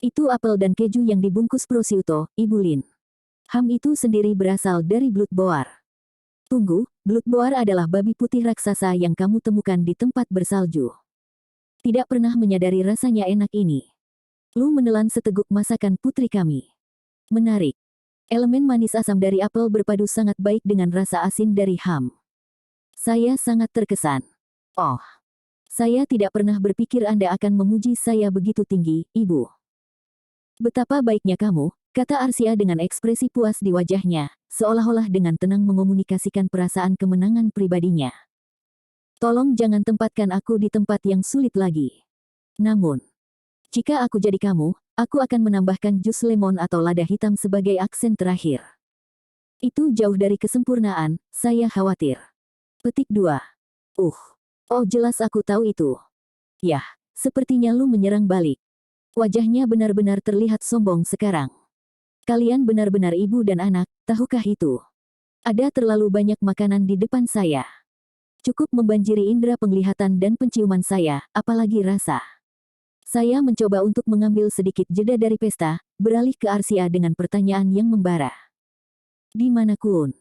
S1: Itu apel dan keju yang dibungkus prosciutto, Ibu Lin. Ham itu sendiri berasal dari Blood Boar. Tunggu, Blood Boar adalah babi putih raksasa yang kamu temukan di tempat bersalju. Tidak pernah menyadari rasanya enak ini. Lu menelan seteguk masakan putri kami. Menarik. Elemen manis asam dari apel berpadu sangat baik dengan rasa asin dari ham. Saya sangat terkesan. Oh, saya tidak pernah berpikir Anda akan memuji saya begitu tinggi, Ibu. Betapa baiknya kamu, kata Arsia dengan ekspresi puas di wajahnya, seolah-olah dengan tenang mengomunikasikan perasaan kemenangan pribadinya. Tolong jangan tempatkan aku di tempat yang sulit lagi. Namun, jika aku jadi kamu, aku akan menambahkan jus lemon atau lada hitam sebagai aksen terakhir. Itu jauh dari kesempurnaan, saya khawatir. Petik 2. Oh jelas aku tahu itu. Yah, sepertinya lu menyerang balik. Wajahnya benar-benar terlihat sombong sekarang. Kalian benar-benar ibu dan anak, tahukah itu? Ada terlalu banyak makanan di depan saya. Cukup membanjiri indera penglihatan dan penciuman saya, apalagi rasa. Saya mencoba untuk mengambil sedikit jeda dari pesta, beralih ke Arsia dengan pertanyaan yang membara. Di mana Kun?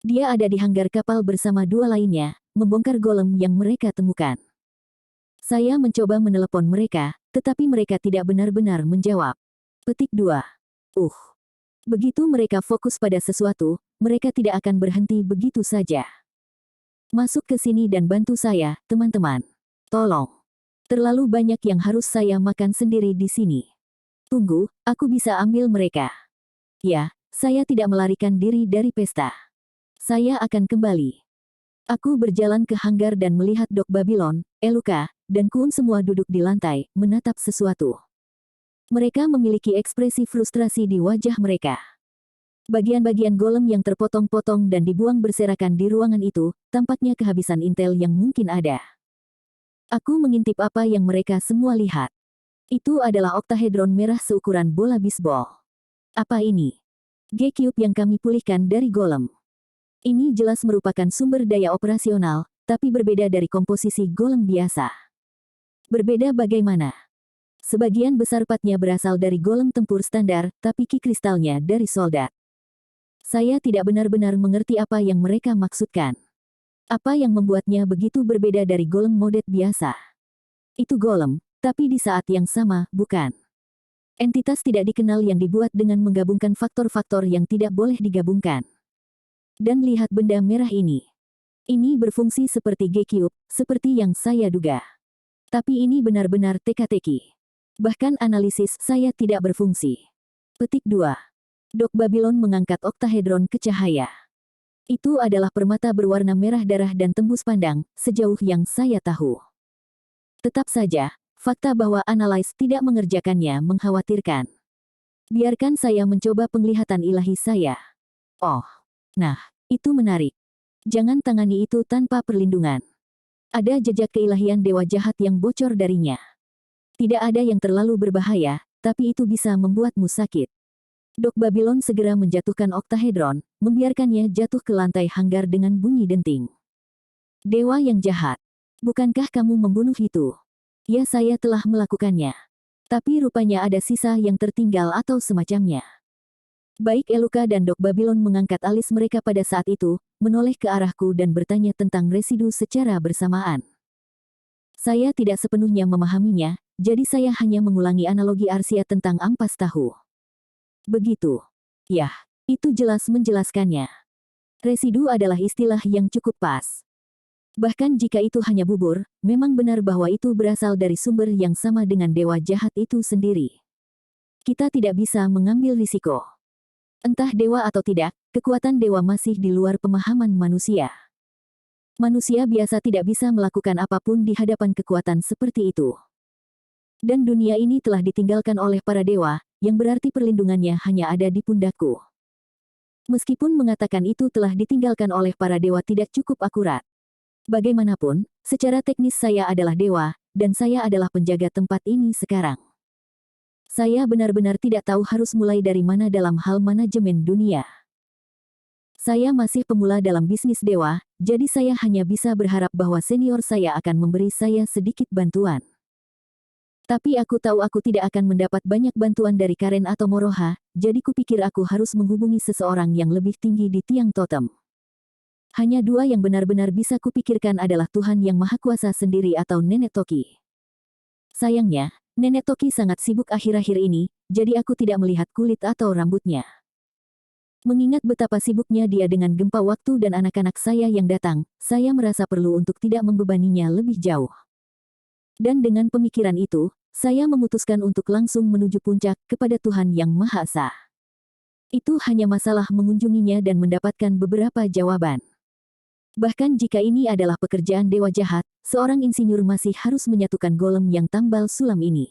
S1: Dia ada di hanggar kapal bersama dua lainnya, membongkar golem yang mereka temukan. Saya mencoba menelepon mereka, tetapi mereka tidak benar-benar menjawab. Petik 2. Begitu mereka fokus pada sesuatu, mereka tidak akan berhenti begitu saja. Masuk ke sini dan bantu saya, teman-teman. Tolong. Terlalu banyak yang harus saya makan sendiri di sini. Tunggu, aku bisa ambil mereka. Ya, saya tidak melarikan diri dari pesta. Saya akan kembali. Aku berjalan ke hanggar dan melihat Dok Babylon, Eluka, dan Kun semua duduk di lantai, menatap sesuatu. Mereka memiliki ekspresi frustrasi di wajah mereka. Bagian-bagian golem yang terpotong-potong dan dibuang berserakan di ruangan itu, tampaknya kehabisan intel yang mungkin ada. Aku mengintip apa yang mereka semua lihat. Itu adalah oktahedron merah seukuran bola bisbol. Apa ini? G-Cube yang kami pulihkan dari golem. Ini jelas merupakan sumber daya operasional, tapi berbeda dari komposisi golem biasa. Berbeda bagaimana? Sebagian besar partnya berasal dari golem tempur standar, tapi ki kristalnya dari soldat. Saya tidak benar-benar mengerti apa yang mereka maksudkan. Apa yang membuatnya begitu berbeda dari golem modet biasa? Itu golem, Tapi di saat yang sama, bukan. Entitas tidak dikenal yang dibuat dengan menggabungkan faktor-faktor yang tidak boleh digabungkan. Dan lihat benda merah ini. Ini berfungsi seperti G-Cube, seperti yang saya duga. Tapi ini benar-benar teka-teki. Bahkan analisis saya tidak berfungsi. Petik 2. Dok Babylon mengangkat oktahedron ke cahaya. Itu adalah permata berwarna merah darah dan tembus pandang, sejauh yang saya tahu. Tetap saja, fakta bahwa analis tidak mengerjakannya mengkhawatirkan. Biarkan saya mencoba penglihatan ilahi saya. Oh, nah, itu menarik. Jangan tangani itu tanpa perlindungan. Ada jejak keilahian dewa jahat yang bocor darinya. Tidak ada yang terlalu berbahaya, tapi itu bisa membuatmu sakit. Dok Babylon segera menjatuhkan oktahedron, membiarkannya jatuh ke lantai hanggar dengan bunyi denting. Dewa yang jahat. Bukankah kamu membunuh itu? Ya, saya telah melakukannya. Tapi rupanya ada sisa yang tertinggal atau semacamnya. Baik Eluka dan Dok Babylon mengangkat alis mereka pada saat itu, menoleh ke arahku dan bertanya tentang residu secara bersamaan. Saya tidak sepenuhnya memahaminya, jadi saya hanya mengulangi analogi Arsia tentang ampas tahu. Begitu. Yah, itu jelas menjelaskannya. Residu adalah istilah yang cukup pas. Bahkan jika itu hanya bubur, memang benar bahwa itu berasal dari sumber yang sama dengan dewa jahat itu sendiri. Kita tidak bisa mengambil risiko. Entah dewa atau tidak, kekuatan dewa masih di luar pemahaman manusia. Manusia biasa tidak bisa melakukan apapun di hadapan kekuatan seperti itu. Dan dunia ini telah ditinggalkan oleh para dewa, yang berarti perlindungannya hanya ada di pundakku. Meskipun mengatakan itu telah ditinggalkan oleh para dewa tidak cukup akurat. Bagaimanapun, secara teknis saya adalah dewa, dan saya adalah penjaga tempat ini sekarang. Saya benar-benar tidak tahu harus mulai dari mana dalam hal manajemen dunia. Saya masih pemula dalam bisnis dewa, jadi saya hanya bisa berharap bahwa senior saya akan memberi saya sedikit bantuan. Tapi aku tahu aku tidak akan mendapat banyak bantuan dari Karen atau Moroha, jadi kupikir aku harus menghubungi seseorang yang lebih tinggi di tiang totem. Hanya dua yang benar-benar bisa kupikirkan adalah Tuhan Yang Maha Kuasa sendiri atau Nenek Toki. Sayangnya, Nenek Toki sangat sibuk akhir-akhir ini, jadi aku tidak melihat kulit atau rambutnya. Mengingat betapa sibuknya dia dengan gempa waktu dan anak-anak saya yang datang, saya merasa perlu untuk tidak membebaninya lebih jauh. Dan dengan pemikiran itu, saya memutuskan untuk langsung menuju puncak kepada Tuhan Yang Maha Esa. Itu hanya masalah mengunjunginya dan mendapatkan beberapa jawaban. Bahkan jika ini adalah pekerjaan dewa jahat, seorang insinyur masih harus menyatukan golem yang tambal sulam ini.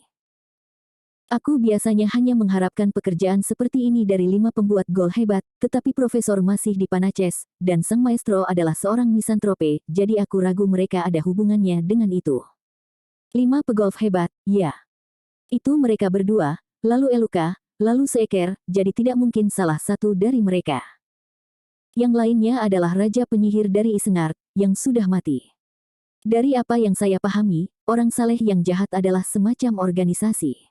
S1: Aku biasanya hanya mengharapkan pekerjaan seperti ini dari 5 pembuat gol hebat, tetapi Profesor masih di Panaces, dan sang maestro adalah seorang misantrope, jadi aku ragu mereka ada hubungannya dengan itu. 5 pegolf hebat, ya. Itu mereka berdua, lalu Eluka, lalu Seeker, jadi tidak mungkin salah satu dari mereka. Yang lainnya adalah Raja Penyihir dari Isengard, yang sudah mati. Dari apa yang saya pahami, orang saleh yang jahat adalah semacam organisasi.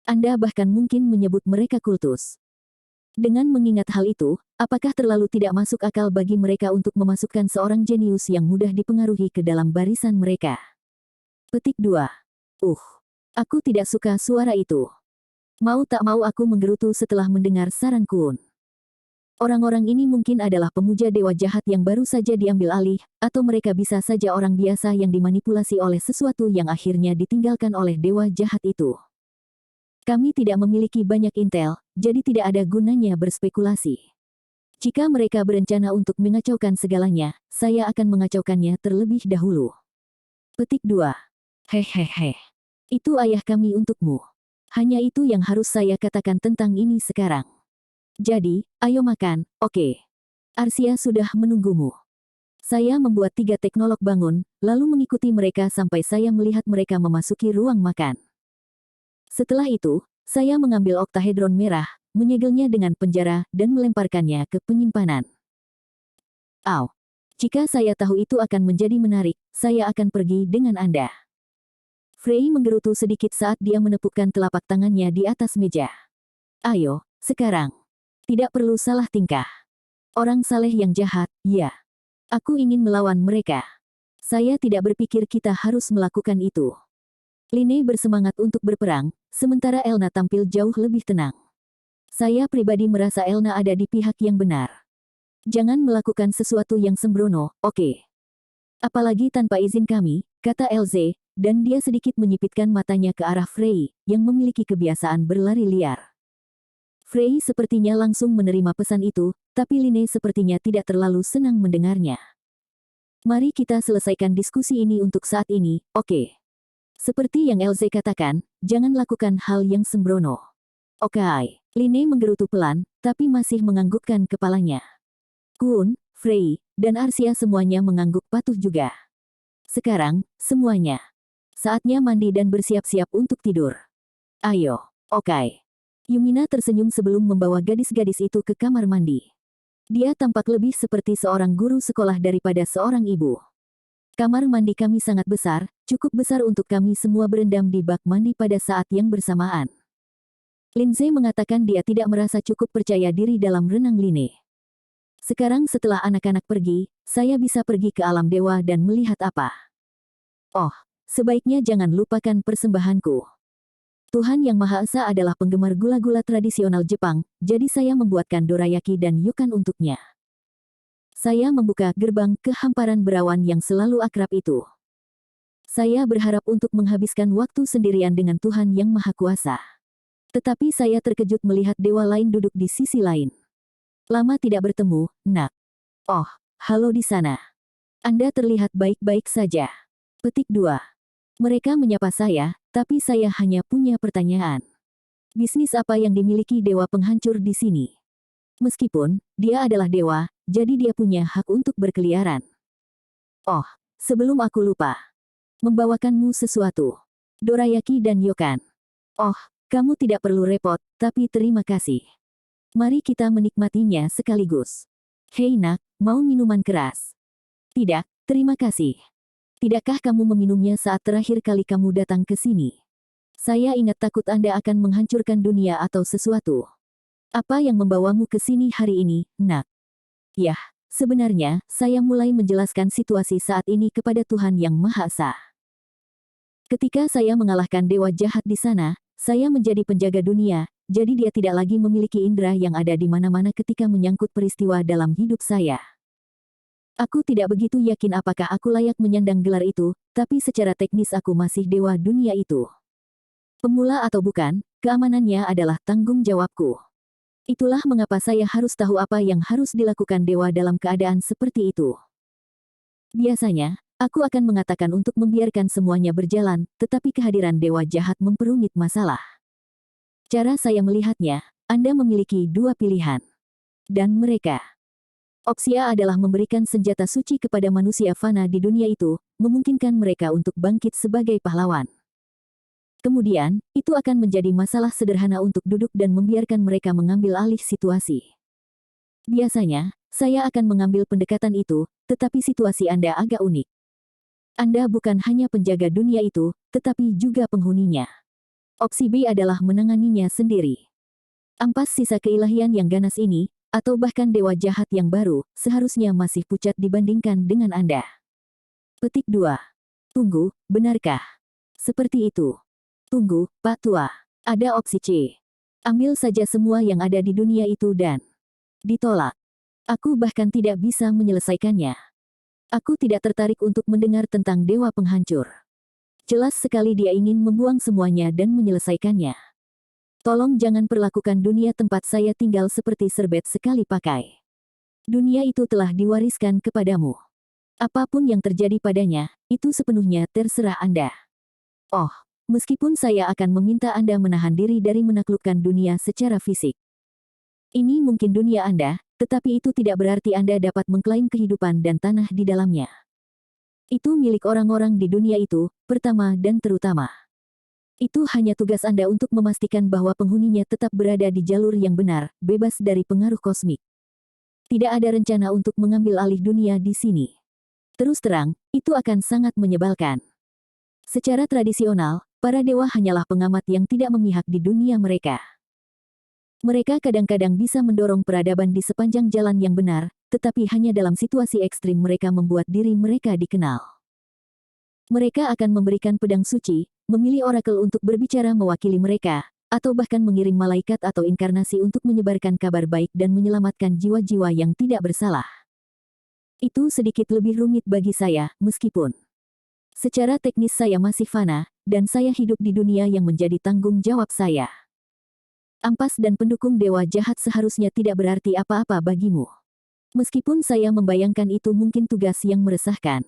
S1: Anda bahkan mungkin menyebut mereka kultus. Dengan mengingat hal itu, apakah terlalu tidak masuk akal bagi mereka untuk memasukkan seorang jenius yang mudah dipengaruhi ke dalam barisan mereka? Petik 2. Aku tidak suka suara itu. Mau tak mau aku menggerutu setelah mendengar saran Kuun. Orang-orang ini mungkin adalah pemuja dewa jahat yang baru saja diambil alih, atau mereka bisa saja orang biasa yang dimanipulasi oleh sesuatu yang akhirnya ditinggalkan oleh dewa jahat itu. Kami tidak memiliki banyak intel, jadi tidak ada gunanya berspekulasi. Jika mereka berencana untuk mengacaukan segalanya, saya akan mengacaukannya terlebih dahulu. Petik 2. Hehehe. Itu ayah kami untukmu. Hanya itu yang harus saya katakan tentang ini sekarang. Jadi, ayo makan, oke. Arsia sudah menunggumu. Saya membuat 3 teknolog bangun, lalu mengikuti mereka sampai saya melihat mereka memasuki ruang makan. Setelah itu, saya mengambil oktahedron merah, menyegelnya dengan penjara, dan melemparkannya ke penyimpanan. Jika saya tahu itu akan menjadi menarik, saya akan pergi dengan Anda. Frey menggerutu sedikit saat dia menepukkan telapak tangannya di atas meja. Ayo, sekarang. Tidak perlu salah tingkah. Orang saleh yang jahat, ya. Aku ingin melawan mereka. Saya tidak berpikir kita harus melakukan itu. Lin bersemangat untuk berperang, sementara Elna tampil jauh lebih tenang. Saya pribadi merasa Elna ada di pihak yang benar. Jangan melakukan sesuatu yang sembrono, oke? Apalagi tanpa izin kami, kata LZ, dan dia sedikit menyipitkan matanya ke arah Frey, yang memiliki kebiasaan berlari liar. Frey sepertinya langsung menerima pesan itu, tapi Lin sepertinya tidak terlalu senang mendengarnya. Mari kita selesaikan diskusi ini untuk saat ini, oke? Seperti yang LZ katakan, jangan lakukan hal yang sembrono. Oke. Lin menggerutu pelan, tapi masih menganggukkan kepalanya. Kun, Frey, dan Arsia semuanya mengangguk patuh juga. Sekarang, semuanya. Saatnya mandi dan bersiap-siap untuk tidur. Ayo, oke. Yumina tersenyum sebelum membawa gadis-gadis itu ke kamar mandi. Dia tampak lebih seperti seorang guru sekolah daripada seorang ibu. Kamar mandi kami sangat besar, cukup besar untuk kami semua berendam di bak mandi pada saat yang bersamaan. Lindsay mengatakan dia tidak merasa cukup percaya diri dalam renang Lin. Sekarang setelah anak-anak pergi, saya bisa pergi ke alam dewa dan melihat apa. Oh, sebaiknya jangan lupakan persembahanku. Tuhan Yang Maha Esa adalah penggemar gula-gula tradisional Jepang, jadi saya membuatkan dorayaki dan yukan untuknya. Saya membuka gerbang ke hamparan berawan yang selalu akrab itu. Saya berharap untuk menghabiskan waktu sendirian dengan Tuhan Yang Maha Kuasa. Tetapi saya terkejut melihat dewa lain duduk di sisi lain. Lama tidak bertemu, nak. Oh, halo di sana. Anda terlihat baik-baik saja. Petik 2. Mereka menyapa saya, tapi saya hanya punya pertanyaan. Bisnis apa yang dimiliki dewa penghancur di sini? Meskipun dia adalah dewa, jadi dia punya hak untuk berkeliaran. Oh, sebelum aku lupa. Membawakanmu sesuatu. Dorayaki dan yokan. Oh, kamu tidak perlu repot, tapi terima kasih. Mari kita menikmatinya sekaligus. Hei nak, mau minuman keras? Tidak, terima kasih. Tidakkah kamu meminumnya saat terakhir kali kamu datang ke sini? Saya ingat takut Anda akan menghancurkan dunia atau sesuatu. Apa yang membawamu ke sini hari ini, nak? Yah, sebenarnya, saya mulai menjelaskan situasi saat ini kepada Tuhan Yang Maha Esa. Ketika saya mengalahkan dewa jahat di sana, saya menjadi penjaga dunia, jadi dia tidak lagi memiliki indera yang ada di mana-mana ketika menyangkut peristiwa dalam hidup saya. Aku tidak begitu yakin apakah aku layak menyandang gelar itu, tapi secara teknis aku masih dewa dunia itu. Pemula atau bukan, keamanannya adalah tanggung jawabku. Itulah mengapa saya harus tahu apa yang harus dilakukan dewa dalam keadaan seperti itu. Biasanya, aku akan mengatakan untuk membiarkan semuanya berjalan, tetapi kehadiran dewa jahat memperumit masalah. Cara saya melihatnya, Anda memiliki dua pilihan. Dan mereka. Opsi A adalah memberikan senjata suci kepada manusia fana di dunia itu, memungkinkan mereka untuk bangkit sebagai pahlawan. Kemudian, itu akan menjadi masalah sederhana untuk duduk dan membiarkan mereka mengambil alih situasi. Biasanya, saya akan mengambil pendekatan itu, tetapi situasi Anda agak unik. Anda bukan hanya penjaga dunia itu, tetapi juga penghuninya. Opsi B adalah menanganinya sendiri. Ampas sisa keilahian yang ganas ini, atau bahkan dewa jahat yang baru, seharusnya masih pucat dibandingkan dengan Anda. Petik 2. Tunggu, benarkah? Seperti itu. Tunggu, Pak Tua. Ada opsi C. Ambil saja semua yang ada di dunia itu dan ditolak. Aku bahkan tidak bisa menyelesaikannya. Aku tidak tertarik untuk mendengar tentang dewa penghancur. Jelas sekali dia ingin membuang semuanya dan menyelesaikannya. Tolong jangan perlakukan dunia tempat saya tinggal seperti serbet sekali pakai. Dunia itu telah diwariskan kepadamu. Apapun yang terjadi padanya, itu sepenuhnya terserah Anda. Oh, meskipun saya akan meminta Anda menahan diri dari menaklukkan dunia secara fisik. Ini mungkin dunia Anda, tetapi itu tidak berarti Anda dapat mengklaim kehidupan dan tanah di dalamnya. Itu milik orang-orang di dunia itu, pertama dan terutama. Itu hanya tugas Anda untuk memastikan bahwa penghuninya tetap berada di jalur yang benar, bebas dari pengaruh kosmik. Tidak ada rencana untuk mengambil alih dunia di sini. Terus terang, itu akan sangat menyebalkan. Secara tradisional, para dewa hanyalah pengamat yang tidak memihak di dunia mereka. Mereka kadang-kadang bisa mendorong peradaban di sepanjang jalan yang benar, tetapi hanya dalam situasi ekstrim mereka membuat diri mereka dikenal. Mereka akan memberikan pedang suci, memilih orakel untuk berbicara mewakili mereka, atau bahkan mengirim malaikat atau inkarnasi untuk menyebarkan kabar baik dan menyelamatkan jiwa-jiwa yang tidak bersalah. Itu sedikit lebih rumit bagi saya, meskipun secara teknis saya masih fana, dan saya hidup di dunia yang menjadi tanggung jawab saya. Ampas dan pendukung dewa jahat seharusnya tidak berarti apa-apa bagimu. Meskipun saya membayangkan itu mungkin tugas yang meresahkan.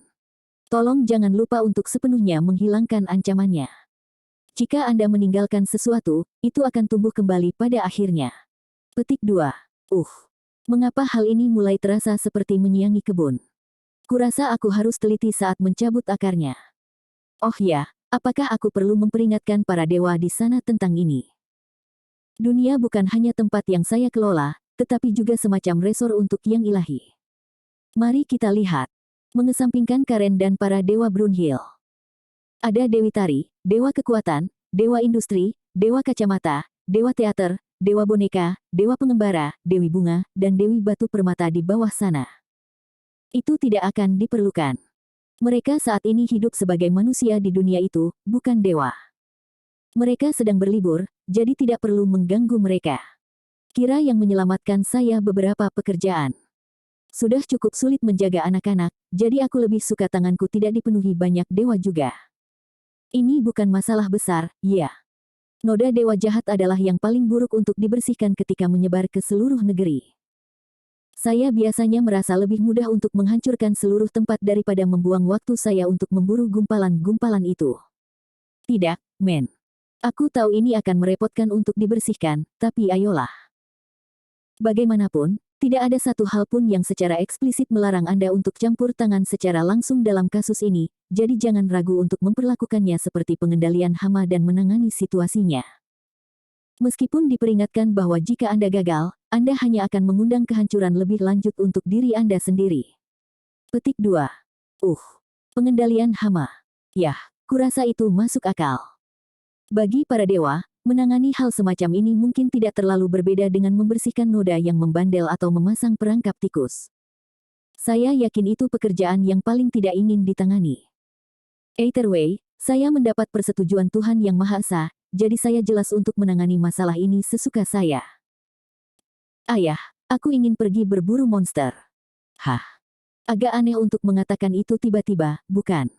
S1: Tolong jangan lupa untuk sepenuhnya menghilangkan ancamannya. Jika Anda meninggalkan sesuatu, itu akan tumbuh kembali pada akhirnya. Petik 2. Mengapa hal ini mulai terasa seperti menyiangi kebun? Kurasa aku harus teliti saat mencabut akarnya. Oh ya, apakah aku perlu memperingatkan para dewa di sana tentang ini? Dunia bukan hanya tempat yang saya kelola, tetapi juga semacam resor untuk yang ilahi. Mari kita lihat. Mengesampingkan Karen dan para dewa Brunhild. Ada Dewi Tari, dewa kekuatan, dewa industri, dewa kacamata, dewa teater, dewa boneka, dewa pengembara, dewi bunga, dan dewi batu permata di bawah sana. Itu tidak akan diperlukan. Mereka saat ini hidup sebagai manusia di dunia itu, bukan dewa. Mereka sedang berlibur, jadi tidak perlu mengganggu mereka. Kira yang menyelamatkan saya beberapa pekerjaan. Sudah cukup sulit menjaga anak-anak, jadi aku lebih suka tanganku tidak dipenuhi banyak dewa juga. Ini bukan masalah besar, ya. Noda dewa jahat adalah yang paling buruk untuk dibersihkan ketika menyebar ke seluruh negeri. Saya biasanya merasa lebih mudah untuk menghancurkan seluruh tempat daripada membuang waktu saya untuk memburu gumpalan-gumpalan itu. Tidak, men. Aku tahu ini akan merepotkan untuk dibersihkan, tapi ayolah. Bagaimanapun, tidak ada satu hal pun yang secara eksplisit melarang Anda untuk campur tangan secara langsung dalam kasus ini, jadi jangan ragu untuk memperlakukannya seperti pengendalian hama dan menangani situasinya. Meskipun diperingatkan bahwa jika Anda gagal, Anda hanya akan mengundang kehancuran lebih lanjut untuk diri Anda sendiri. Petik 2. Pengendalian hama. Yah, kurasa itu masuk akal. Bagi para dewa, menangani hal semacam ini mungkin tidak terlalu berbeda dengan membersihkan noda yang membandel atau memasang perangkap tikus. Saya yakin itu pekerjaan yang paling tidak ingin ditangani. Either way, saya mendapat persetujuan Tuhan Yang Maha Esa, jadi saya jelas untuk menangani masalah ini sesuka saya. Ayah, aku ingin pergi berburu monster. Agak aneh untuk mengatakan itu tiba-tiba, bukan?